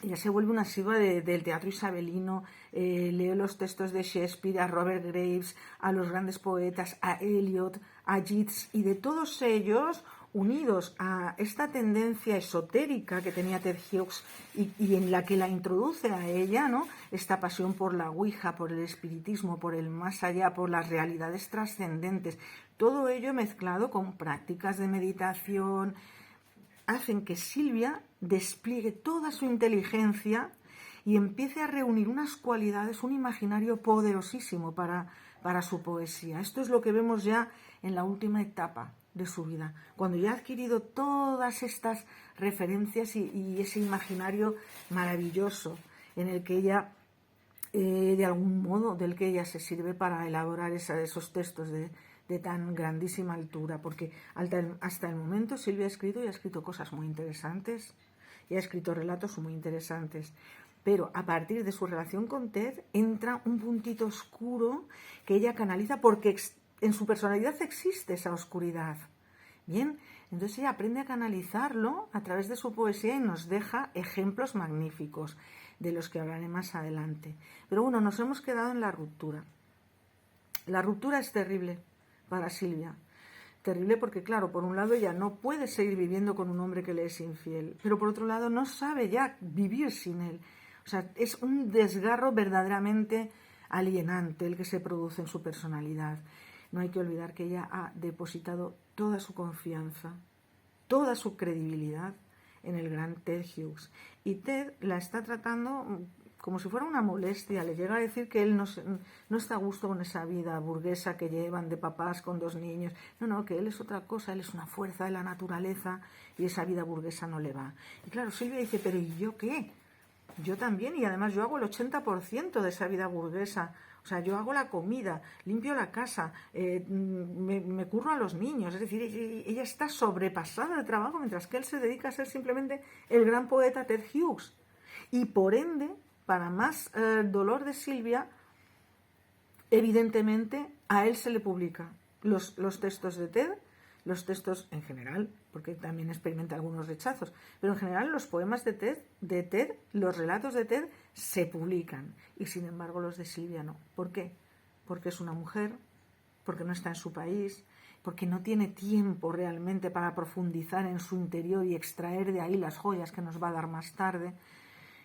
Ella se vuelve una asidua del teatro isabelino, lee los textos de Shakespeare, a Robert Graves, a los grandes poetas, a Eliot, a Yeats, y de todos ellos, unidos a esta tendencia esotérica que tenía Ted Hughes y en la que la introduce a ella, ¿no? Esta pasión por la Ouija, por el espiritismo, por el más allá, por las realidades trascendentes, todo ello mezclado con prácticas de meditación, hacen que Silvia despliegue toda su inteligencia y empiece a reunir unas cualidades, un imaginario poderosísimo para su poesía. Esto es lo que vemos ya en la última etapa de su vida, cuando ya ha adquirido todas estas referencias y ese imaginario maravilloso en el que ella, de algún modo, del que ella se sirve para elaborar esos textos de tan grandísima altura, porque hasta el momento Silvia ha escrito cosas muy interesantes y ha escrito relatos muy interesantes, pero a partir de su relación con Ted entra un puntito oscuro que ella canaliza porque en su personalidad existe esa oscuridad. Bien, entonces ella aprende a canalizarlo a través de su poesía y nos deja ejemplos magníficos de los que hablaré más adelante. Pero bueno, nos hemos quedado en la ruptura. La ruptura es terrible para Silvia. Terrible porque, claro, por un lado ella no puede seguir viviendo con un hombre que le es infiel, pero por otro lado no sabe ya vivir sin él. O sea, es un desgarro verdaderamente alienante el que se produce en su personalidad. No hay que olvidar que ella ha depositado toda su confianza, toda su credibilidad en el gran Ted Hughes. Y Ted la está tratando como si fuera una molestia, le llega a decir que él no está a gusto con esa vida burguesa que llevan de papás con 2 niños. No, que él es otra cosa, él es una fuerza de la naturaleza y esa vida burguesa no le va. Y claro, Silvia dice, pero ¿y yo qué? Yo también, y además yo hago el 80% de esa vida burguesa. O sea, yo hago la comida, limpio la casa, me curro a los niños. Es decir, ella está sobrepasada de trabajo, mientras que él se dedica a ser simplemente el gran poeta Ted Hughes. Y por ende, para más dolor de Silvia, evidentemente a él se le publica los textos de Ted, los textos en general, porque también experimenta algunos rechazos, pero en general los poemas de Ted, los relatos de Ted se publican, y sin embargo los de Silvia no. ¿Por qué? Porque es una mujer, porque no está en su país, porque no tiene tiempo realmente para profundizar en su interior y extraer de ahí las joyas que nos va a dar más tarde.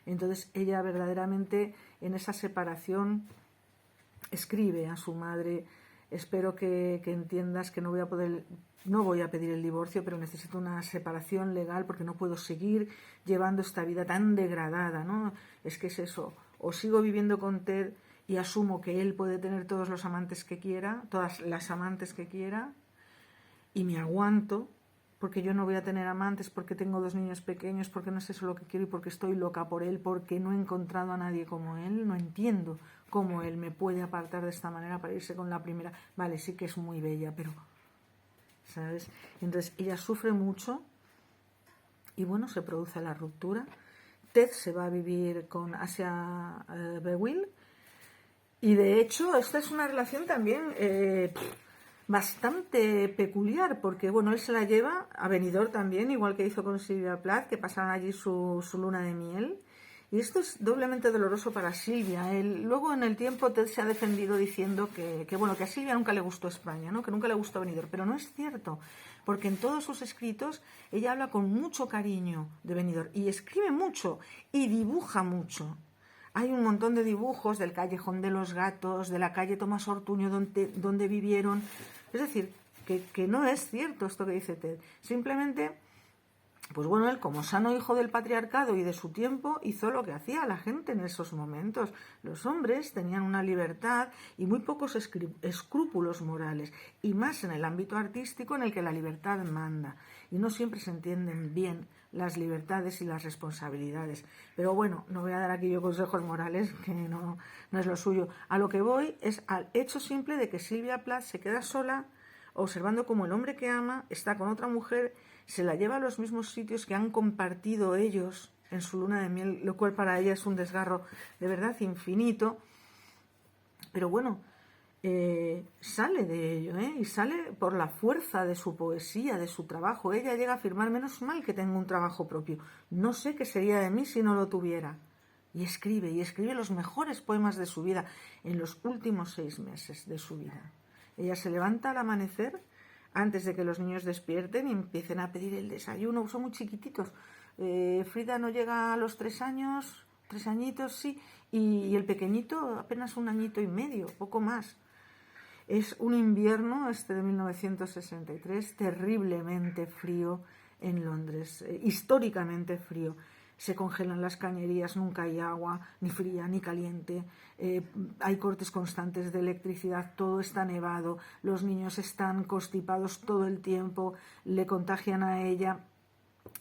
Entonces ella verdaderamente en esa separación escribe a su madre: espero que entiendas que no voy a pedir el divorcio, pero necesito una separación legal porque no puedo seguir llevando esta vida tan degradada, ¿no? Es que es eso, o sigo viviendo con Ted y asumo que él puede tener todos los amantes que quiera, todas las amantes que quiera, y me aguanto, porque yo no voy a tener amantes, porque tengo 2 niños pequeños, porque no es eso lo que quiero y porque estoy loca por él, porque no he encontrado a nadie como él, no entiendo cómo él me puede apartar de esta manera para irse con la primera. Vale, sí que es muy bella, pero, ¿sabes? Entonces ella sufre mucho y bueno, se produce la ruptura. Ted se va a vivir con Asia Bewill y de hecho esta es una relación también bastante peculiar, porque bueno, él se la lleva a Benidorm también, igual que hizo con Silvia Plath, que pasaron allí su luna de miel, y esto es doblemente doloroso para Silvia. Luego en el tiempo Ted se ha defendido diciendo que bueno, que a Silvia nunca le gustó España, ¿no? Que nunca le gustó Benidorm, pero no es cierto, porque en todos sus escritos ella habla con mucho cariño de Benidorm y escribe mucho y dibuja mucho. Hay un montón de dibujos del Callejón de los Gatos, de la calle Tomás Ortuño donde vivieron. Es decir, que no es cierto esto que dice Ted. Simplemente, pues bueno, él como sano hijo del patriarcado y de su tiempo hizo lo que hacía la gente en esos momentos. Los hombres tenían una libertad y muy pocos escrúpulos morales, y más en el ámbito artístico en el que la libertad manda. Y no siempre se entienden bien las libertades y las responsabilidades. Pero bueno, no voy a dar aquí yo consejos morales, que no es lo suyo. A lo que voy es al hecho simple de que Silvia Plath se queda sola, observando cómo el hombre que ama está con otra mujer, se la lleva a los mismos sitios que han compartido ellos en su luna de miel, lo cual para ella es un desgarro de verdad infinito. Pero bueno, sale de ello, y sale por la fuerza de su poesía, de su trabajo. Ella llega a afirmar: menos mal que tengo un trabajo propio, no sé qué sería de mí si no lo tuviera. Y escribe los mejores poemas de su vida en los últimos 6 meses de su vida. Ella se levanta al amanecer, antes de que los niños despierten y empiecen a pedir el desayuno. Son muy chiquititos. Frida no llega a los 3 años, 3 añitos, sí, y el pequeñito apenas 1 añito y medio, poco más. Es un invierno, de 1963, terriblemente frío en Londres, históricamente frío. Se congelan las cañerías, nunca hay agua, ni fría ni caliente, hay cortes constantes de electricidad, todo está nevado, los niños están constipados todo el tiempo, le contagian a ella.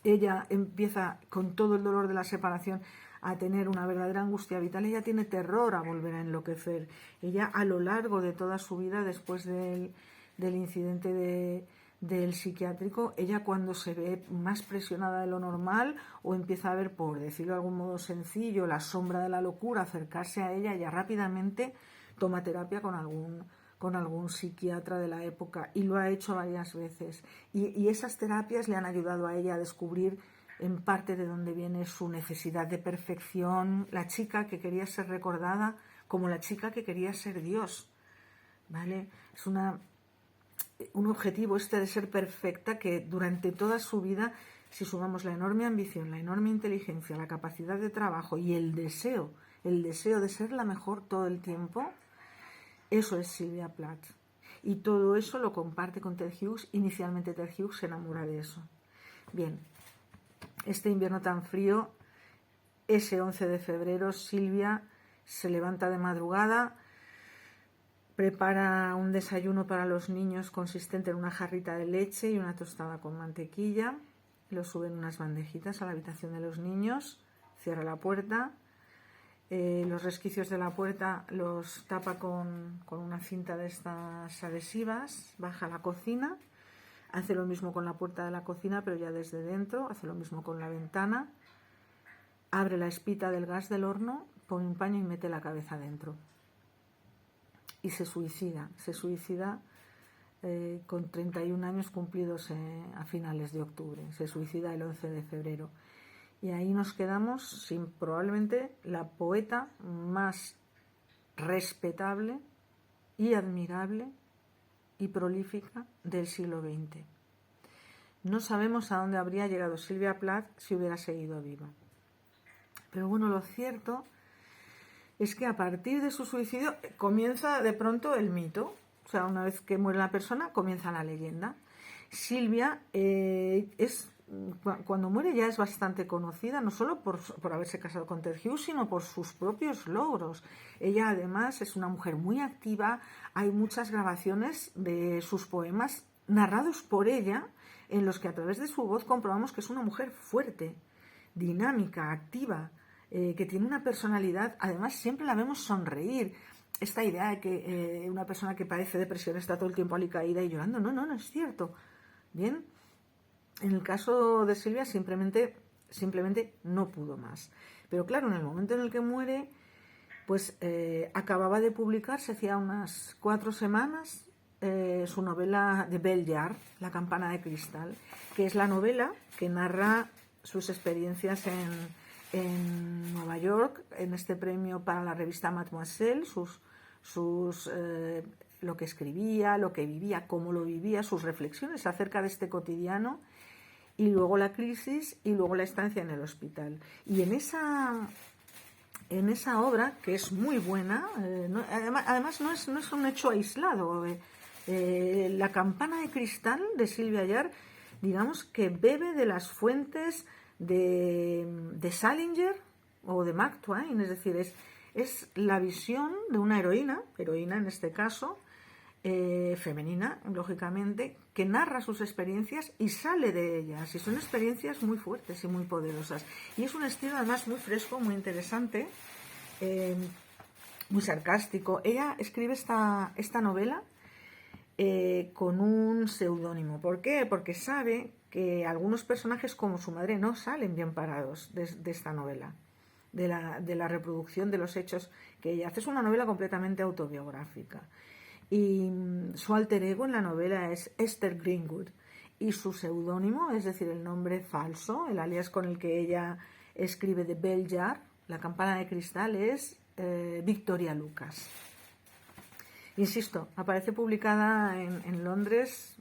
Ella empieza, con todo el dolor de la separación, a tener una verdadera angustia vital. Ella tiene terror a volver a enloquecer. Ella, a lo largo de toda su vida, después del incidente del psiquiátrico, ella, cuando se ve más presionada de lo normal o empieza a ver, por decirlo de algún modo sencillo, la sombra de la locura acercarse a ella, ella rápidamente toma terapia con algún psiquiatra de la época, y lo ha hecho varias veces. Y esas terapias le han ayudado a ella a descubrir en parte de dónde viene su necesidad de perfección, la chica que quería ser recordada como la chica que quería ser Dios, ¿vale? Es un objetivo de ser perfecta, que durante toda su vida, si sumamos la enorme ambición, la enorme inteligencia, la capacidad de trabajo y el deseo de ser la mejor todo el tiempo, eso es Sylvia Plath. Y todo eso lo comparte con Ted Hughes. Inicialmente Ted Hughes se enamora de eso. Bien, este invierno tan frío, ese 11 de febrero, Sylvia se levanta de madrugada, prepara un desayuno para los niños consistente en una jarrita de leche y una tostada con mantequilla, lo sube en unas bandejitas a la habitación de los niños, cierra la puerta, los resquicios de la puerta los tapa con una cinta de estas adhesivas, baja a la cocina, hace lo mismo con la puerta de la cocina, pero ya desde dentro, hace lo mismo con la ventana, abre la espita del gas del horno, pone un paño y mete la cabeza dentro. Y se suicida con 31 años cumplidos a finales de octubre, se suicida el 11 de febrero. Y ahí nos quedamos sin probablemente la poeta más respetable y admirable y prolífica del siglo XX. No sabemos a dónde habría llegado Sylvia Plath si hubiera seguido viva. Pero bueno, lo cierto es que a partir de su suicidio comienza de pronto el mito. O sea, una vez que muere la persona, comienza la leyenda. Sylvia cuando muere ya es bastante conocida, no solo por haberse casado con Ted Hughes, sino por sus propios logros. Ella además es una mujer muy activa, hay muchas grabaciones de sus poemas narrados por ella, en los que a través de su voz comprobamos que es una mujer fuerte, dinámica, activa, que tiene una personalidad. Además siempre la vemos sonreír. Esta idea de que una persona que padece depresión está todo el tiempo alicaída y llorando, no es cierto. Bien, en el caso de Sylvia simplemente no pudo más. Pero claro, en el momento en el que muere, pues acababa de publicarse hacía unas 4 semanas su novela de Bell Jar, La campana de cristal, que es la novela que narra sus experiencias en Nueva York, en este premio para la revista Mademoiselle, lo que escribía, lo que vivía, cómo lo vivía, sus reflexiones acerca de este cotidiano, y luego la crisis, y luego la estancia en el hospital. Y en esa obra, que es muy buena, además no es un hecho aislado, La campana de cristal de Sylvia Jar, digamos que bebe de las fuentes de Salinger o de Mark Twain, es decir, es la visión de una heroína en este caso, femenina, lógicamente, que narra sus experiencias y sale de ellas, y son experiencias muy fuertes y muy poderosas, y es un estilo además muy fresco, muy interesante, muy sarcástico. Ella escribe esta novela con un seudónimo. ¿Por qué? Porque sabe que algunos personajes, como su madre, no salen bien parados de esta novela, de la reproducción de los hechos que ella hace. Es una novela completamente autobiográfica. y su alter ego en la novela es Esther Greenwood y su seudónimo, es decir, el nombre falso, el alias con el que ella escribe The Bell Jar, la campana de cristal, es Victoria Lucas. Insisto, aparece publicada en Londres,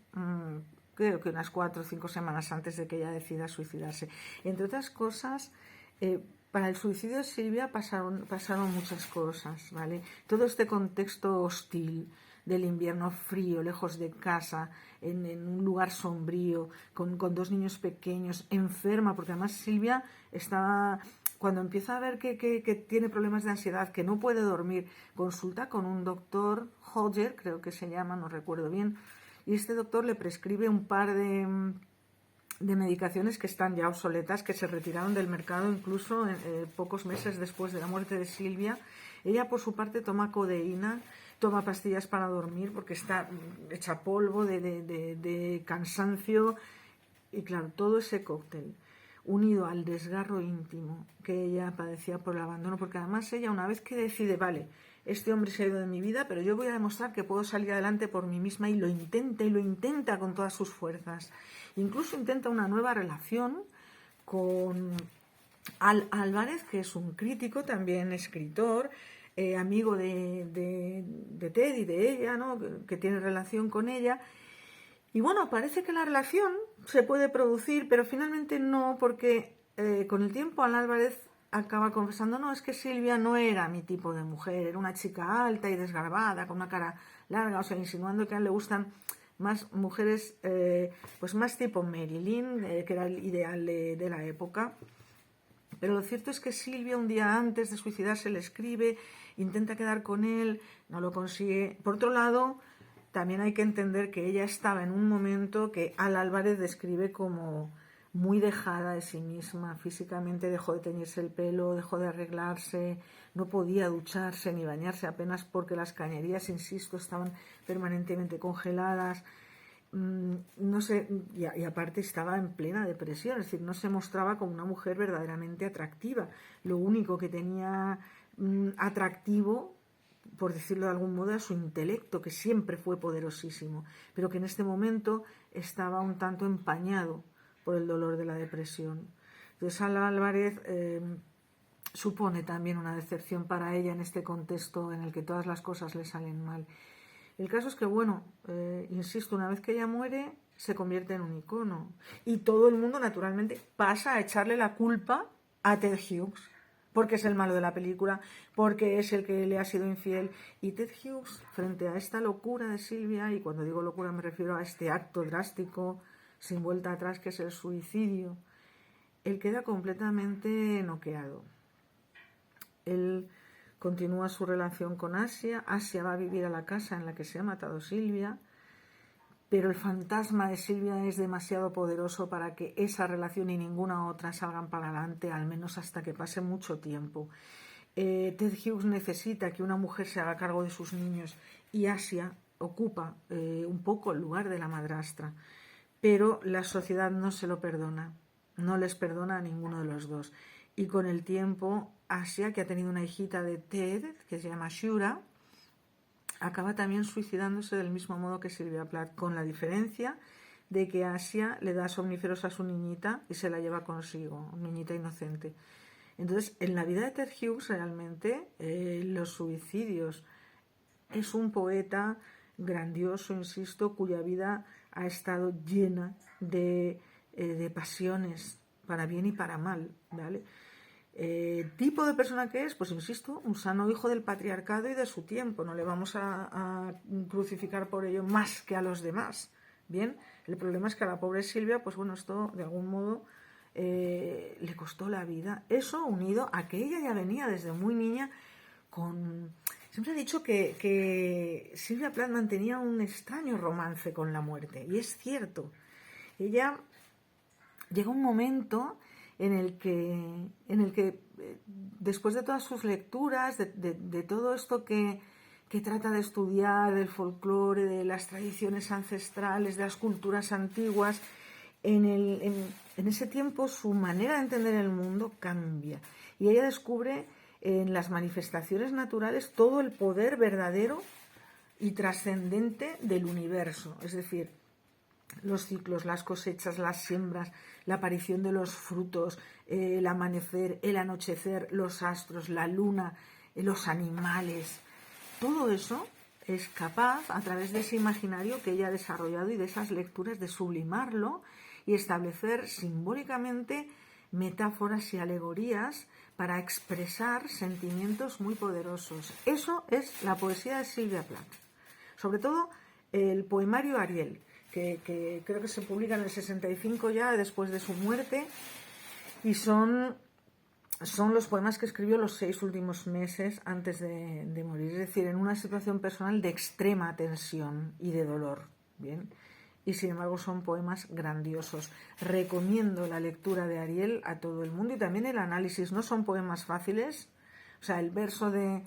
creo que unas 4 o 5 semanas antes de que ella decida suicidarse. Entre otras cosas, para el suicidio de Silvia pasaron muchas cosas, ¿vale? Todo este contexto hostil del invierno frío, lejos de casa, en un lugar sombrío, con 2 niños pequeños, enferma, porque además Silvia estaba, cuando empieza a ver que tiene problemas de ansiedad, que no puede dormir, consulta con un doctor, Hodger, creo que se llama, no recuerdo bien, y este doctor le prescribe un par de medicaciones que están ya obsoletas, que se retiraron del mercado incluso pocos meses después de la muerte de Silvia. Ella, por su parte, toma codeína, toma pastillas para dormir porque está hecha polvo de cansancio. Y claro, todo ese cóctel, unido al desgarro íntimo que ella padecía por el abandono, porque además ella, una vez que decide, vale, este hombre se ha ido de mi vida, pero yo voy a demostrar que puedo salir adelante por mí misma, y lo intenta con todas sus fuerzas. Incluso intenta una nueva relación con Álvarez, que es un crítico, también escritor, amigo de Ted y de ella, ¿no? que tiene relación con ella. Y bueno, parece que la relación se puede producir, pero finalmente no, porque con el tiempo Álvarez acaba confesando, no, es que Silvia no era mi tipo de mujer, era una chica alta y desgarbada, con una cara larga, o sea, insinuando que a él le gustan más mujeres, pues más tipo Marilyn, que era el ideal de la época. Pero lo cierto es que Silvia, un día antes de suicidarse, le escribe, intenta quedar con él, no lo consigue. Por otro lado, también hay que entender que ella estaba en un momento que Álvarez describe como muy dejada de sí misma. Físicamente dejó de teñirse el pelo, dejó de arreglarse, no podía ducharse ni bañarse apenas porque las cañerías, insisto, estaban permanentemente congeladas. No sé, y aparte estaba en plena depresión, es decir, no se mostraba como una mujer verdaderamente atractiva. Lo único que tenía atractivo, por decirlo de algún modo, era su intelecto, que siempre fue poderosísimo, pero que en este momento estaba un tanto empañado por el dolor de la depresión. Entonces Álvarez supone también una decepción para ella en este contexto en el que todas las cosas le salen mal. El caso es que, bueno, insisto, una vez que ella muere, se convierte en un icono. Y todo el mundo, naturalmente, pasa a echarle la culpa a Ted Hughes, porque es el malo de la película, porque es el que le ha sido infiel. Y Ted Hughes, frente a esta locura de Silvia, y cuando digo locura me refiero a este acto drástico, sin vuelta atrás, que es el suicidio, él queda completamente noqueado. Él continúa su relación con Asia. Asia va a vivir a la casa en la que se ha matado Silvia, pero el fantasma de Silvia es demasiado poderoso para que esa relación y ninguna otra salgan para adelante, al menos hasta que pase mucho tiempo. Ted Hughes necesita que una mujer se haga cargo de sus niños, y Asia ocupa un poco el lugar de la madrastra, pero la sociedad no se lo perdona, no les perdona a ninguno de los dos. Y con el tiempo, Asia, que ha tenido una hijita de Ted, que se llama Shura, acaba también suicidándose del mismo modo que Silvia Plath, con la diferencia de que Asia le da somníferos a su niñita y se la lleva consigo, niñita inocente. Entonces, en la vida de Ted Hughes, realmente, los suicidios, es un poeta grandioso, insisto, cuya vida ha estado llena de pasiones, para bien y para mal, ¿vale? Tipo de persona que es, pues insisto, un sano hijo del patriarcado y de su tiempo. No le vamos a crucificar por ello más que a los demás. Bien, el problema es que a la pobre Silvia, pues bueno, esto de algún modo le costó la vida. Eso unido a que ella ya venía desde muy niña con... Siempre he dicho que Silvia Plath mantenía un extraño romance con la muerte, y es cierto. Ella llega un momento en el que después de todas sus lecturas, de todo esto que trata de estudiar, del folclore, de las tradiciones ancestrales, de las culturas antiguas, en ese tiempo su manera de entender el mundo cambia, y ella descubre en las manifestaciones naturales todo el poder verdadero y trascendente del universo, es decir, los ciclos, las cosechas, las siembras, la aparición de los frutos, el amanecer, el anochecer, los astros, la luna, los animales, todo eso es capaz, a través de ese imaginario que ella ha desarrollado y de esas lecturas, de sublimarlo y establecer simbólicamente metáforas y alegorías para expresar sentimientos muy poderosos. Eso es la poesía de Sylvia Plath. Sobre todo el poemario Ariel, que creo que se publica en el 65 ya, después de su muerte, y son los poemas que escribió los 6 últimos meses antes de morir, es decir, en una situación personal de extrema tensión y de dolor, ¿bien? Y sin embargo son poemas grandiosos. Recomiendo la lectura de Ariel a todo el mundo y también el análisis. No son poemas fáciles, o sea, el verso de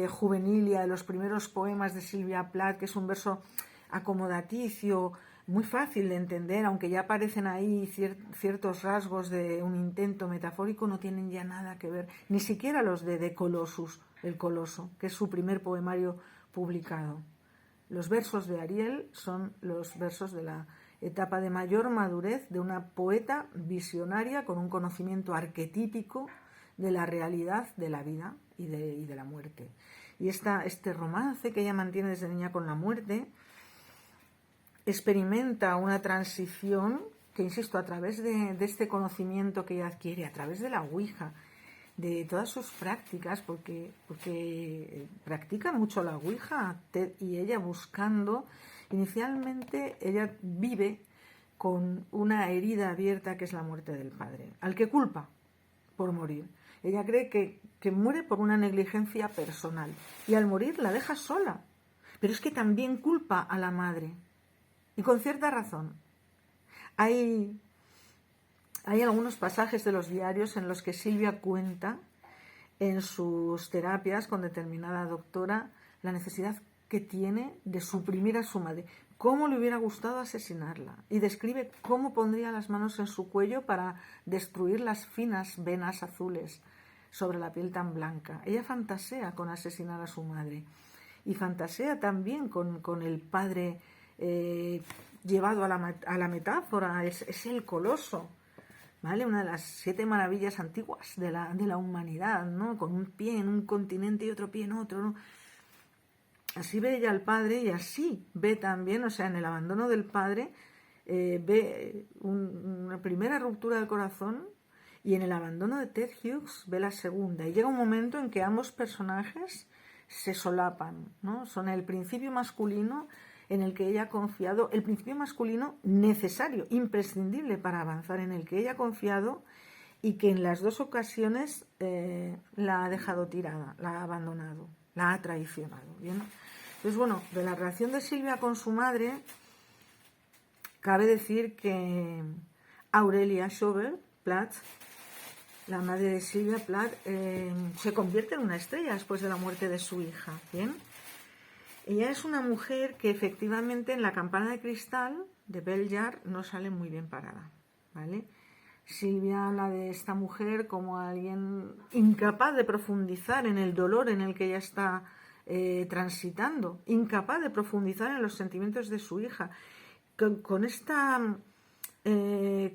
Juvenilia, de los primeros poemas de Sylvia Plath, que es un verso acomodaticio, muy fácil de entender, aunque ya aparecen ahí ciertos rasgos de un intento metafórico, no tienen ya nada que ver, ni siquiera los de Colossus, el Coloso, que es su primer poemario publicado. Los versos de Ariel son los versos de la etapa de mayor madurez de una poeta visionaria con un conocimiento arquetípico de la realidad de la vida y de la muerte. Y este romance que ella mantiene desde niña con la muerte experimenta una transición que, insisto, a través de este conocimiento que ella adquiere, a través de la Ouija, de todas sus prácticas, porque practica mucho la Ouija, y ella buscando, inicialmente ella vive con una herida abierta que es la muerte del padre, al que culpa por morir. Ella cree que muere por una negligencia personal y al morir la deja sola, pero es que también culpa a la madre, y con cierta razón. Hay algunos pasajes de los diarios en los que Silvia cuenta en sus terapias con determinada doctora la necesidad que tiene de suprimir a su madre, cómo le hubiera gustado asesinarla, y describe cómo pondría las manos en su cuello para destruir las finas venas azules sobre la piel tan blanca. Ella fantasea con asesinar a su madre y fantasea también con el padre llevado a la metáfora, es el coloso, ¿vale? Una de las 7 maravillas antiguas de la humanidad, ¿no? Con un pie en un continente y otro pie en otro, ¿no? Así ve ella al padre y así ve también, o sea, en el abandono del padre, ve una primera ruptura del corazón, y en el abandono de Ted Hughes ve la segunda. Y llega un momento en que ambos personajes se solapan, ¿no? Son el principio masculino en el que ella ha confiado, el principio masculino necesario, imprescindible para avanzar, en el que ella ha confiado y que en las 2 ocasiones la ha dejado tirada, la ha abandonado, la ha traicionado. ¿Bien? Entonces, bueno, de la relación de Silvia con su madre, cabe decir que Aurelia Schobel Plath, la madre de Sylvia Plath, se convierte en una estrella después de la muerte de su hija. ¿Bien? Ella es una mujer que efectivamente en la campana de cristal de Bell Jar no sale muy bien parada, ¿vale? Silvia habla de esta mujer como alguien incapaz de profundizar en el dolor en el que ella está transitando, incapaz de profundizar en los sentimientos de su hija, con esta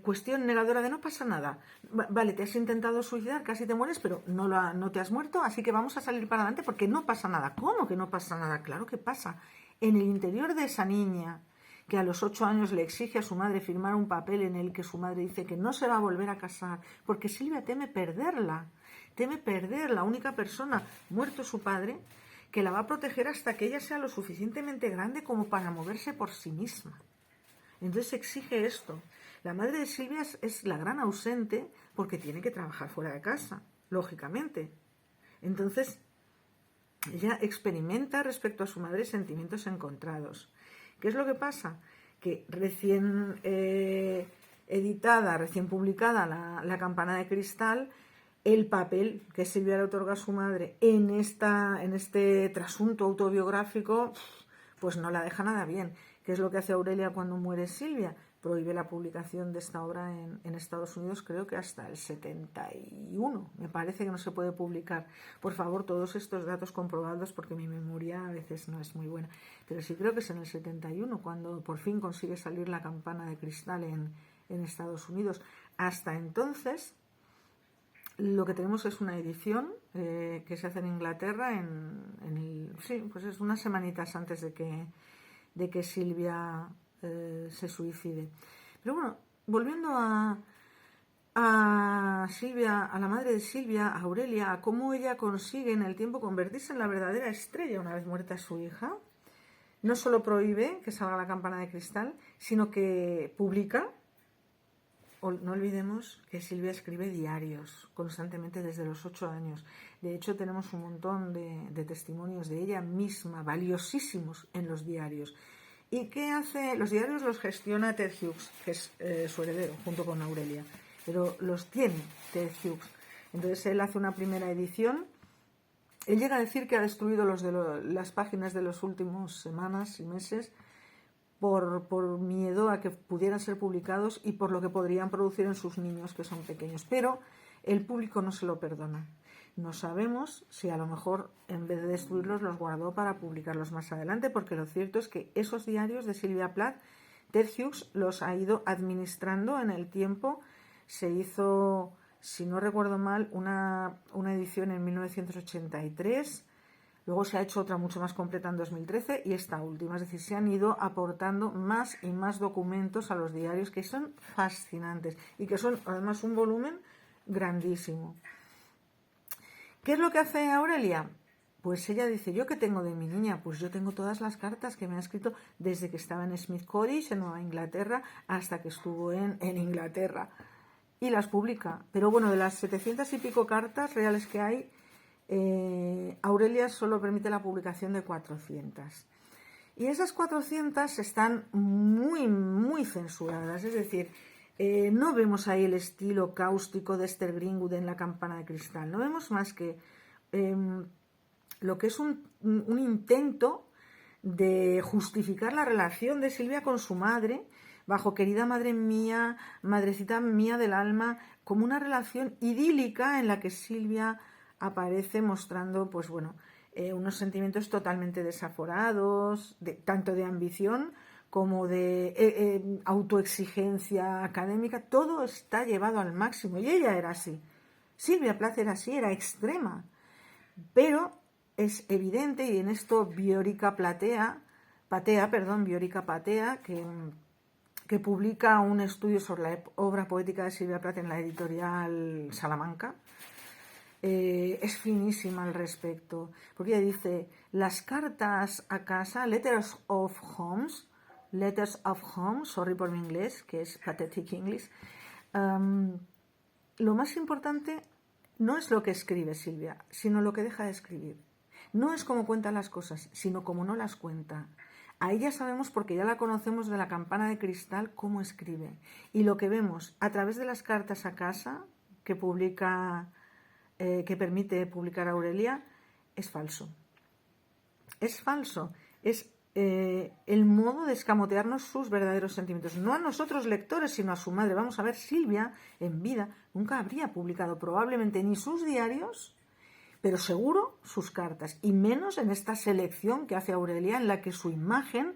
cuestión negadora de no pasa nada. Vale, te has intentado suicidar, casi te mueres, pero no te has muerto, así que vamos a salir para adelante porque no pasa nada. ¿Cómo que no pasa nada? Claro que pasa. En el interior de esa niña, que a los 8 años le exige a su madre firmar un papel en el que su madre dice que no se va a volver a casar, porque Silvia teme perder la única persona, muerto su padre, que la va a proteger hasta que ella sea lo suficientemente grande como para moverse por sí misma. Entonces exige esto. La madre de Silvia es la gran ausente porque tiene que trabajar fuera de casa, lógicamente. Entonces, ella experimenta respecto a su madre sentimientos encontrados. ¿Qué es lo que pasa? Que recién editada, recién publicada la campana de cristal, el papel que Silvia le otorga a su madre en este trasunto autobiográfico, pues no la deja nada bien. ¿Qué es lo que hace Aurelia cuando muere Silvia? Prohíbe la publicación de esta obra en Estados Unidos, creo que hasta el 71, me parece que no se puede publicar. Por favor, todos estos datos comprobados, porque mi memoria a veces no es muy buena, pero sí creo que es en el 71 cuando por fin consigue salir La campana de cristal en Estados Unidos. Hasta entonces, lo que tenemos es una edición que se hace en Inglaterra pues es unas semanitas antes de que Silvia se suicide. Pero bueno, volviendo a Silvia, a la madre de Silvia, a Aurelia, a cómo ella consigue en el tiempo convertirse en la verdadera estrella una vez muerta su hija. No solo prohíbe que salga La campana de cristal, sino que publica. No olvidemos que Silvia escribe diarios constantemente desde los 8 años. De hecho, tenemos un montón de testimonios de ella misma, valiosísimos en los diarios. ¿Y qué hace? Los diarios los gestiona Ted Hughes, que es su heredero, junto con Aurelia. Pero los tiene Ted Hughes. Entonces él hace una primera edición. Él llega a decir que ha destruido las páginas de las últimas semanas y meses por miedo a que pudieran ser publicados y por lo que podrían producir en sus niños, que son pequeños. Pero el público no se lo perdona. No sabemos si a lo mejor en vez de destruirlos los guardó para publicarlos más adelante, porque lo cierto es que esos diarios de Silvia Plath, Ted Hughes los ha ido administrando en el tiempo. Se hizo, si no recuerdo mal, una edición en 1983. Luego se ha hecho otra mucho más completa en 2013 y esta última. Es decir, se han ido aportando más y más documentos a los diarios que son fascinantes y que son además un volumen grandísimo. ¿Qué es lo que hace Aurelia? Pues ella dice, ¿yo qué tengo de mi niña? Pues yo tengo todas las cartas que me ha escrito desde que estaba en Smith Cottage, en Nueva Inglaterra, hasta que estuvo en Inglaterra. Y las publica. Pero bueno, de las 700 y pico cartas reales que hay, Aurelia solo permite la publicación de 400. Y esas 400 están muy, muy censuradas. Es decir, no vemos ahí el estilo cáustico de Esther Greenwood en La campana de cristal. No vemos más que lo que es un intento de justificar la relación de Silvia con su madre, bajo querida madre mía, madrecita mía del alma, como una relación idílica en la que Silvia aparece mostrando, pues bueno, unos sentimientos totalmente desaforados, tanto de ambición como de autoexigencia académica. Todo está llevado al máximo y ella era así. Silvia Plath era así, era extrema. Pero es evidente, y en esto Biorica Patea, que publica un estudio sobre la obra poética de Silvia Plath en la editorial Salamanca, es finísima al respecto, porque ella dice, las cartas a casa, letters of home, sorry por mi inglés, que es pathetic English, lo más importante no es lo que escribe Silvia, sino lo que deja de escribir. No es cómo cuenta las cosas, sino cómo no las cuenta. A ella sabemos, porque ya la conocemos de La campana de cristal, cómo escribe. Y lo que vemos a través de las cartas a casa que permite publicar Aurelia, es falso. Es falso. Es el modo de escamotearnos sus verdaderos sentimientos. No a nosotros lectores, sino a su madre. Vamos a ver, Silvia, en vida, nunca habría publicado probablemente ni sus diarios, pero seguro sus cartas, y menos en esta selección que hace Aurelia, en la que su imagen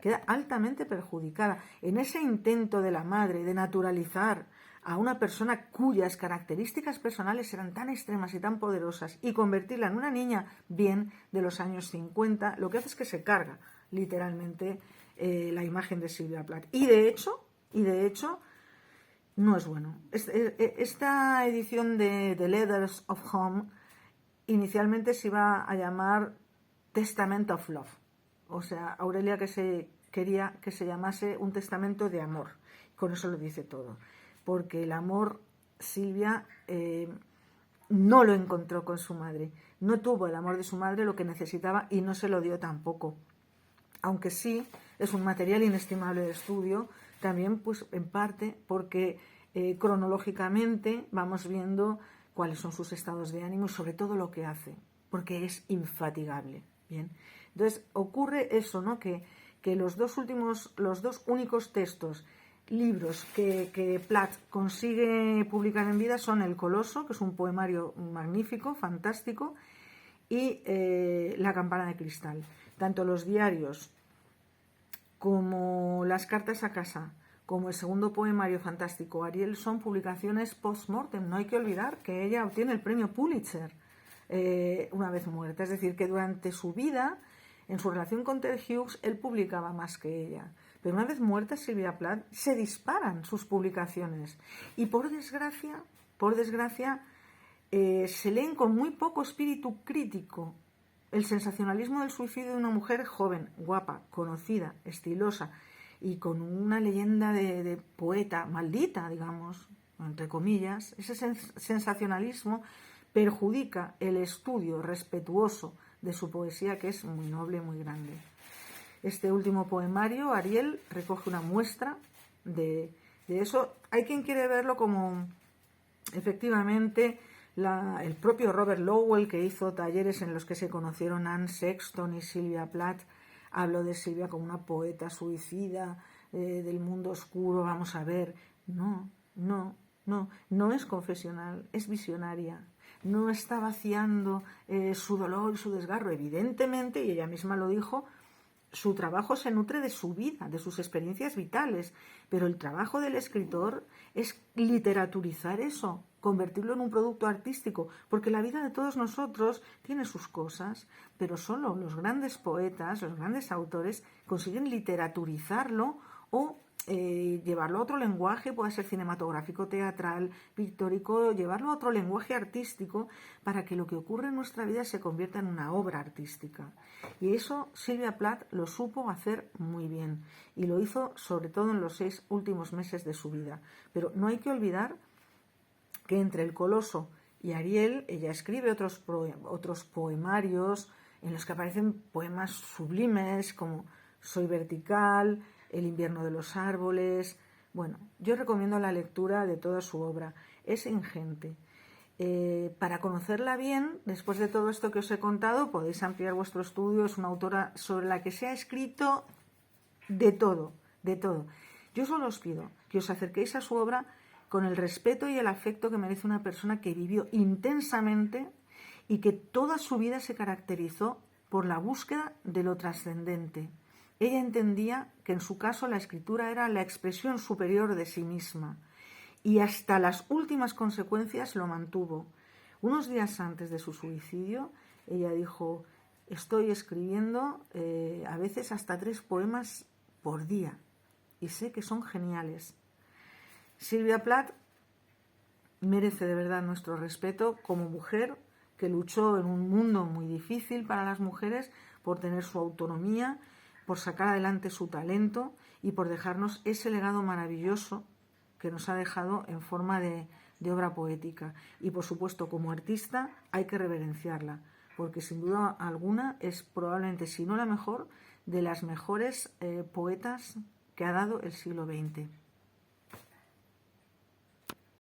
queda altamente perjudicada. En ese intento de la madre de naturalizar a una persona cuyas características personales eran tan extremas y tan poderosas y convertirla en una niña bien de los años 50, lo que hace es que se carga literalmente la imagen de Silvia Plath. Y de hecho, no es bueno. Esta edición de Letters of Home inicialmente se iba a llamar Testament of Love. O sea, Aurelia quería que se llamase un testamento de amor. Con eso lo dice todo. Porque el amor, Silvia no lo encontró con su madre. No tuvo el amor de su madre, lo que necesitaba, y no se lo dio tampoco. Aunque sí es un material inestimable de estudio, también pues en parte porque cronológicamente vamos viendo cuáles son sus estados de ánimo y sobre todo lo que hace, porque es infatigable. Bien, entonces ocurre eso, ¿no? Que que los dos únicos libros que Plath consigue publicar en vida son El Coloso, que es un poemario magnífico, fantástico, y La campana de cristal. Tanto los diarios como las cartas a casa, como el segundo poemario fantástico, Ariel, son publicaciones post-mortem. No hay que olvidar que ella obtiene el premio Pulitzer una vez muerta. Es decir, que durante su vida, en su relación con Ted Hughes, él publicaba más que ella. Pero una vez muerta Sylvia Plath, se disparan sus publicaciones. Y por desgracia, se leen con muy poco espíritu crítico. El sensacionalismo del suicidio de una mujer joven, guapa, conocida, estilosa y con una leyenda de poeta maldita, digamos, entre comillas, ese sensacionalismo perjudica el estudio respetuoso de su poesía, que es muy noble y muy grande. Este último poemario, Ariel, recoge una muestra de eso. Hay quien quiere verlo como, efectivamente, el propio Robert Lowell, que hizo talleres en los que se conocieron Anne Sexton y Sylvia Plath, habló de Sylvia como una poeta suicida del mundo oscuro. Vamos a ver, no es confesional, es visionaria. No está vaciando su dolor y su desgarro, evidentemente, y ella misma lo dijo. Su trabajo se nutre de su vida, de sus experiencias vitales, pero el trabajo del escritor es literaturizar eso, convertirlo en un producto artístico, porque la vida de todos nosotros tiene sus cosas, pero solo los grandes poetas, los grandes autores consiguen literaturizarlo o llevarlo a otro lenguaje, puede ser cinematográfico, teatral, pictórico, llevarlo a otro lenguaje artístico para que lo que ocurre en nuestra vida se convierta en una obra artística. Y eso Sylvia Plath lo supo hacer muy bien, y lo hizo sobre todo en los 6 últimos meses de su vida. Pero no hay que olvidar que entre El Coloso y Ariel, ella escribe otros poemarios en los que aparecen poemas sublimes como Soy vertical, El invierno de los árboles. Bueno, yo recomiendo la lectura de toda su obra, es ingente. Para conocerla bien, después de todo esto que os he contado, podéis ampliar vuestro estudio. Es una autora sobre la que se ha escrito de todo, de todo. Yo solo os pido que os acerquéis a su obra con el respeto y el afecto que merece una persona que vivió intensamente y que toda su vida se caracterizó por la búsqueda de lo trascendente. Ella entendía que en su caso la escritura era la expresión superior de sí misma, y hasta las últimas consecuencias lo mantuvo. Unos días antes de su suicidio, ella dijo: estoy escribiendo a veces hasta 3 poemas por día, y sé que son geniales. Sylvia Plath merece de verdad nuestro respeto como mujer que luchó en un mundo muy difícil para las mujeres por tener su autonomía, por sacar adelante su talento y por dejarnos ese legado maravilloso que nos ha dejado en forma de obra poética. Y por supuesto, como artista hay que reverenciarla, porque sin duda alguna es probablemente, si no la mejor, de las mejores poetas que ha dado el siglo XX.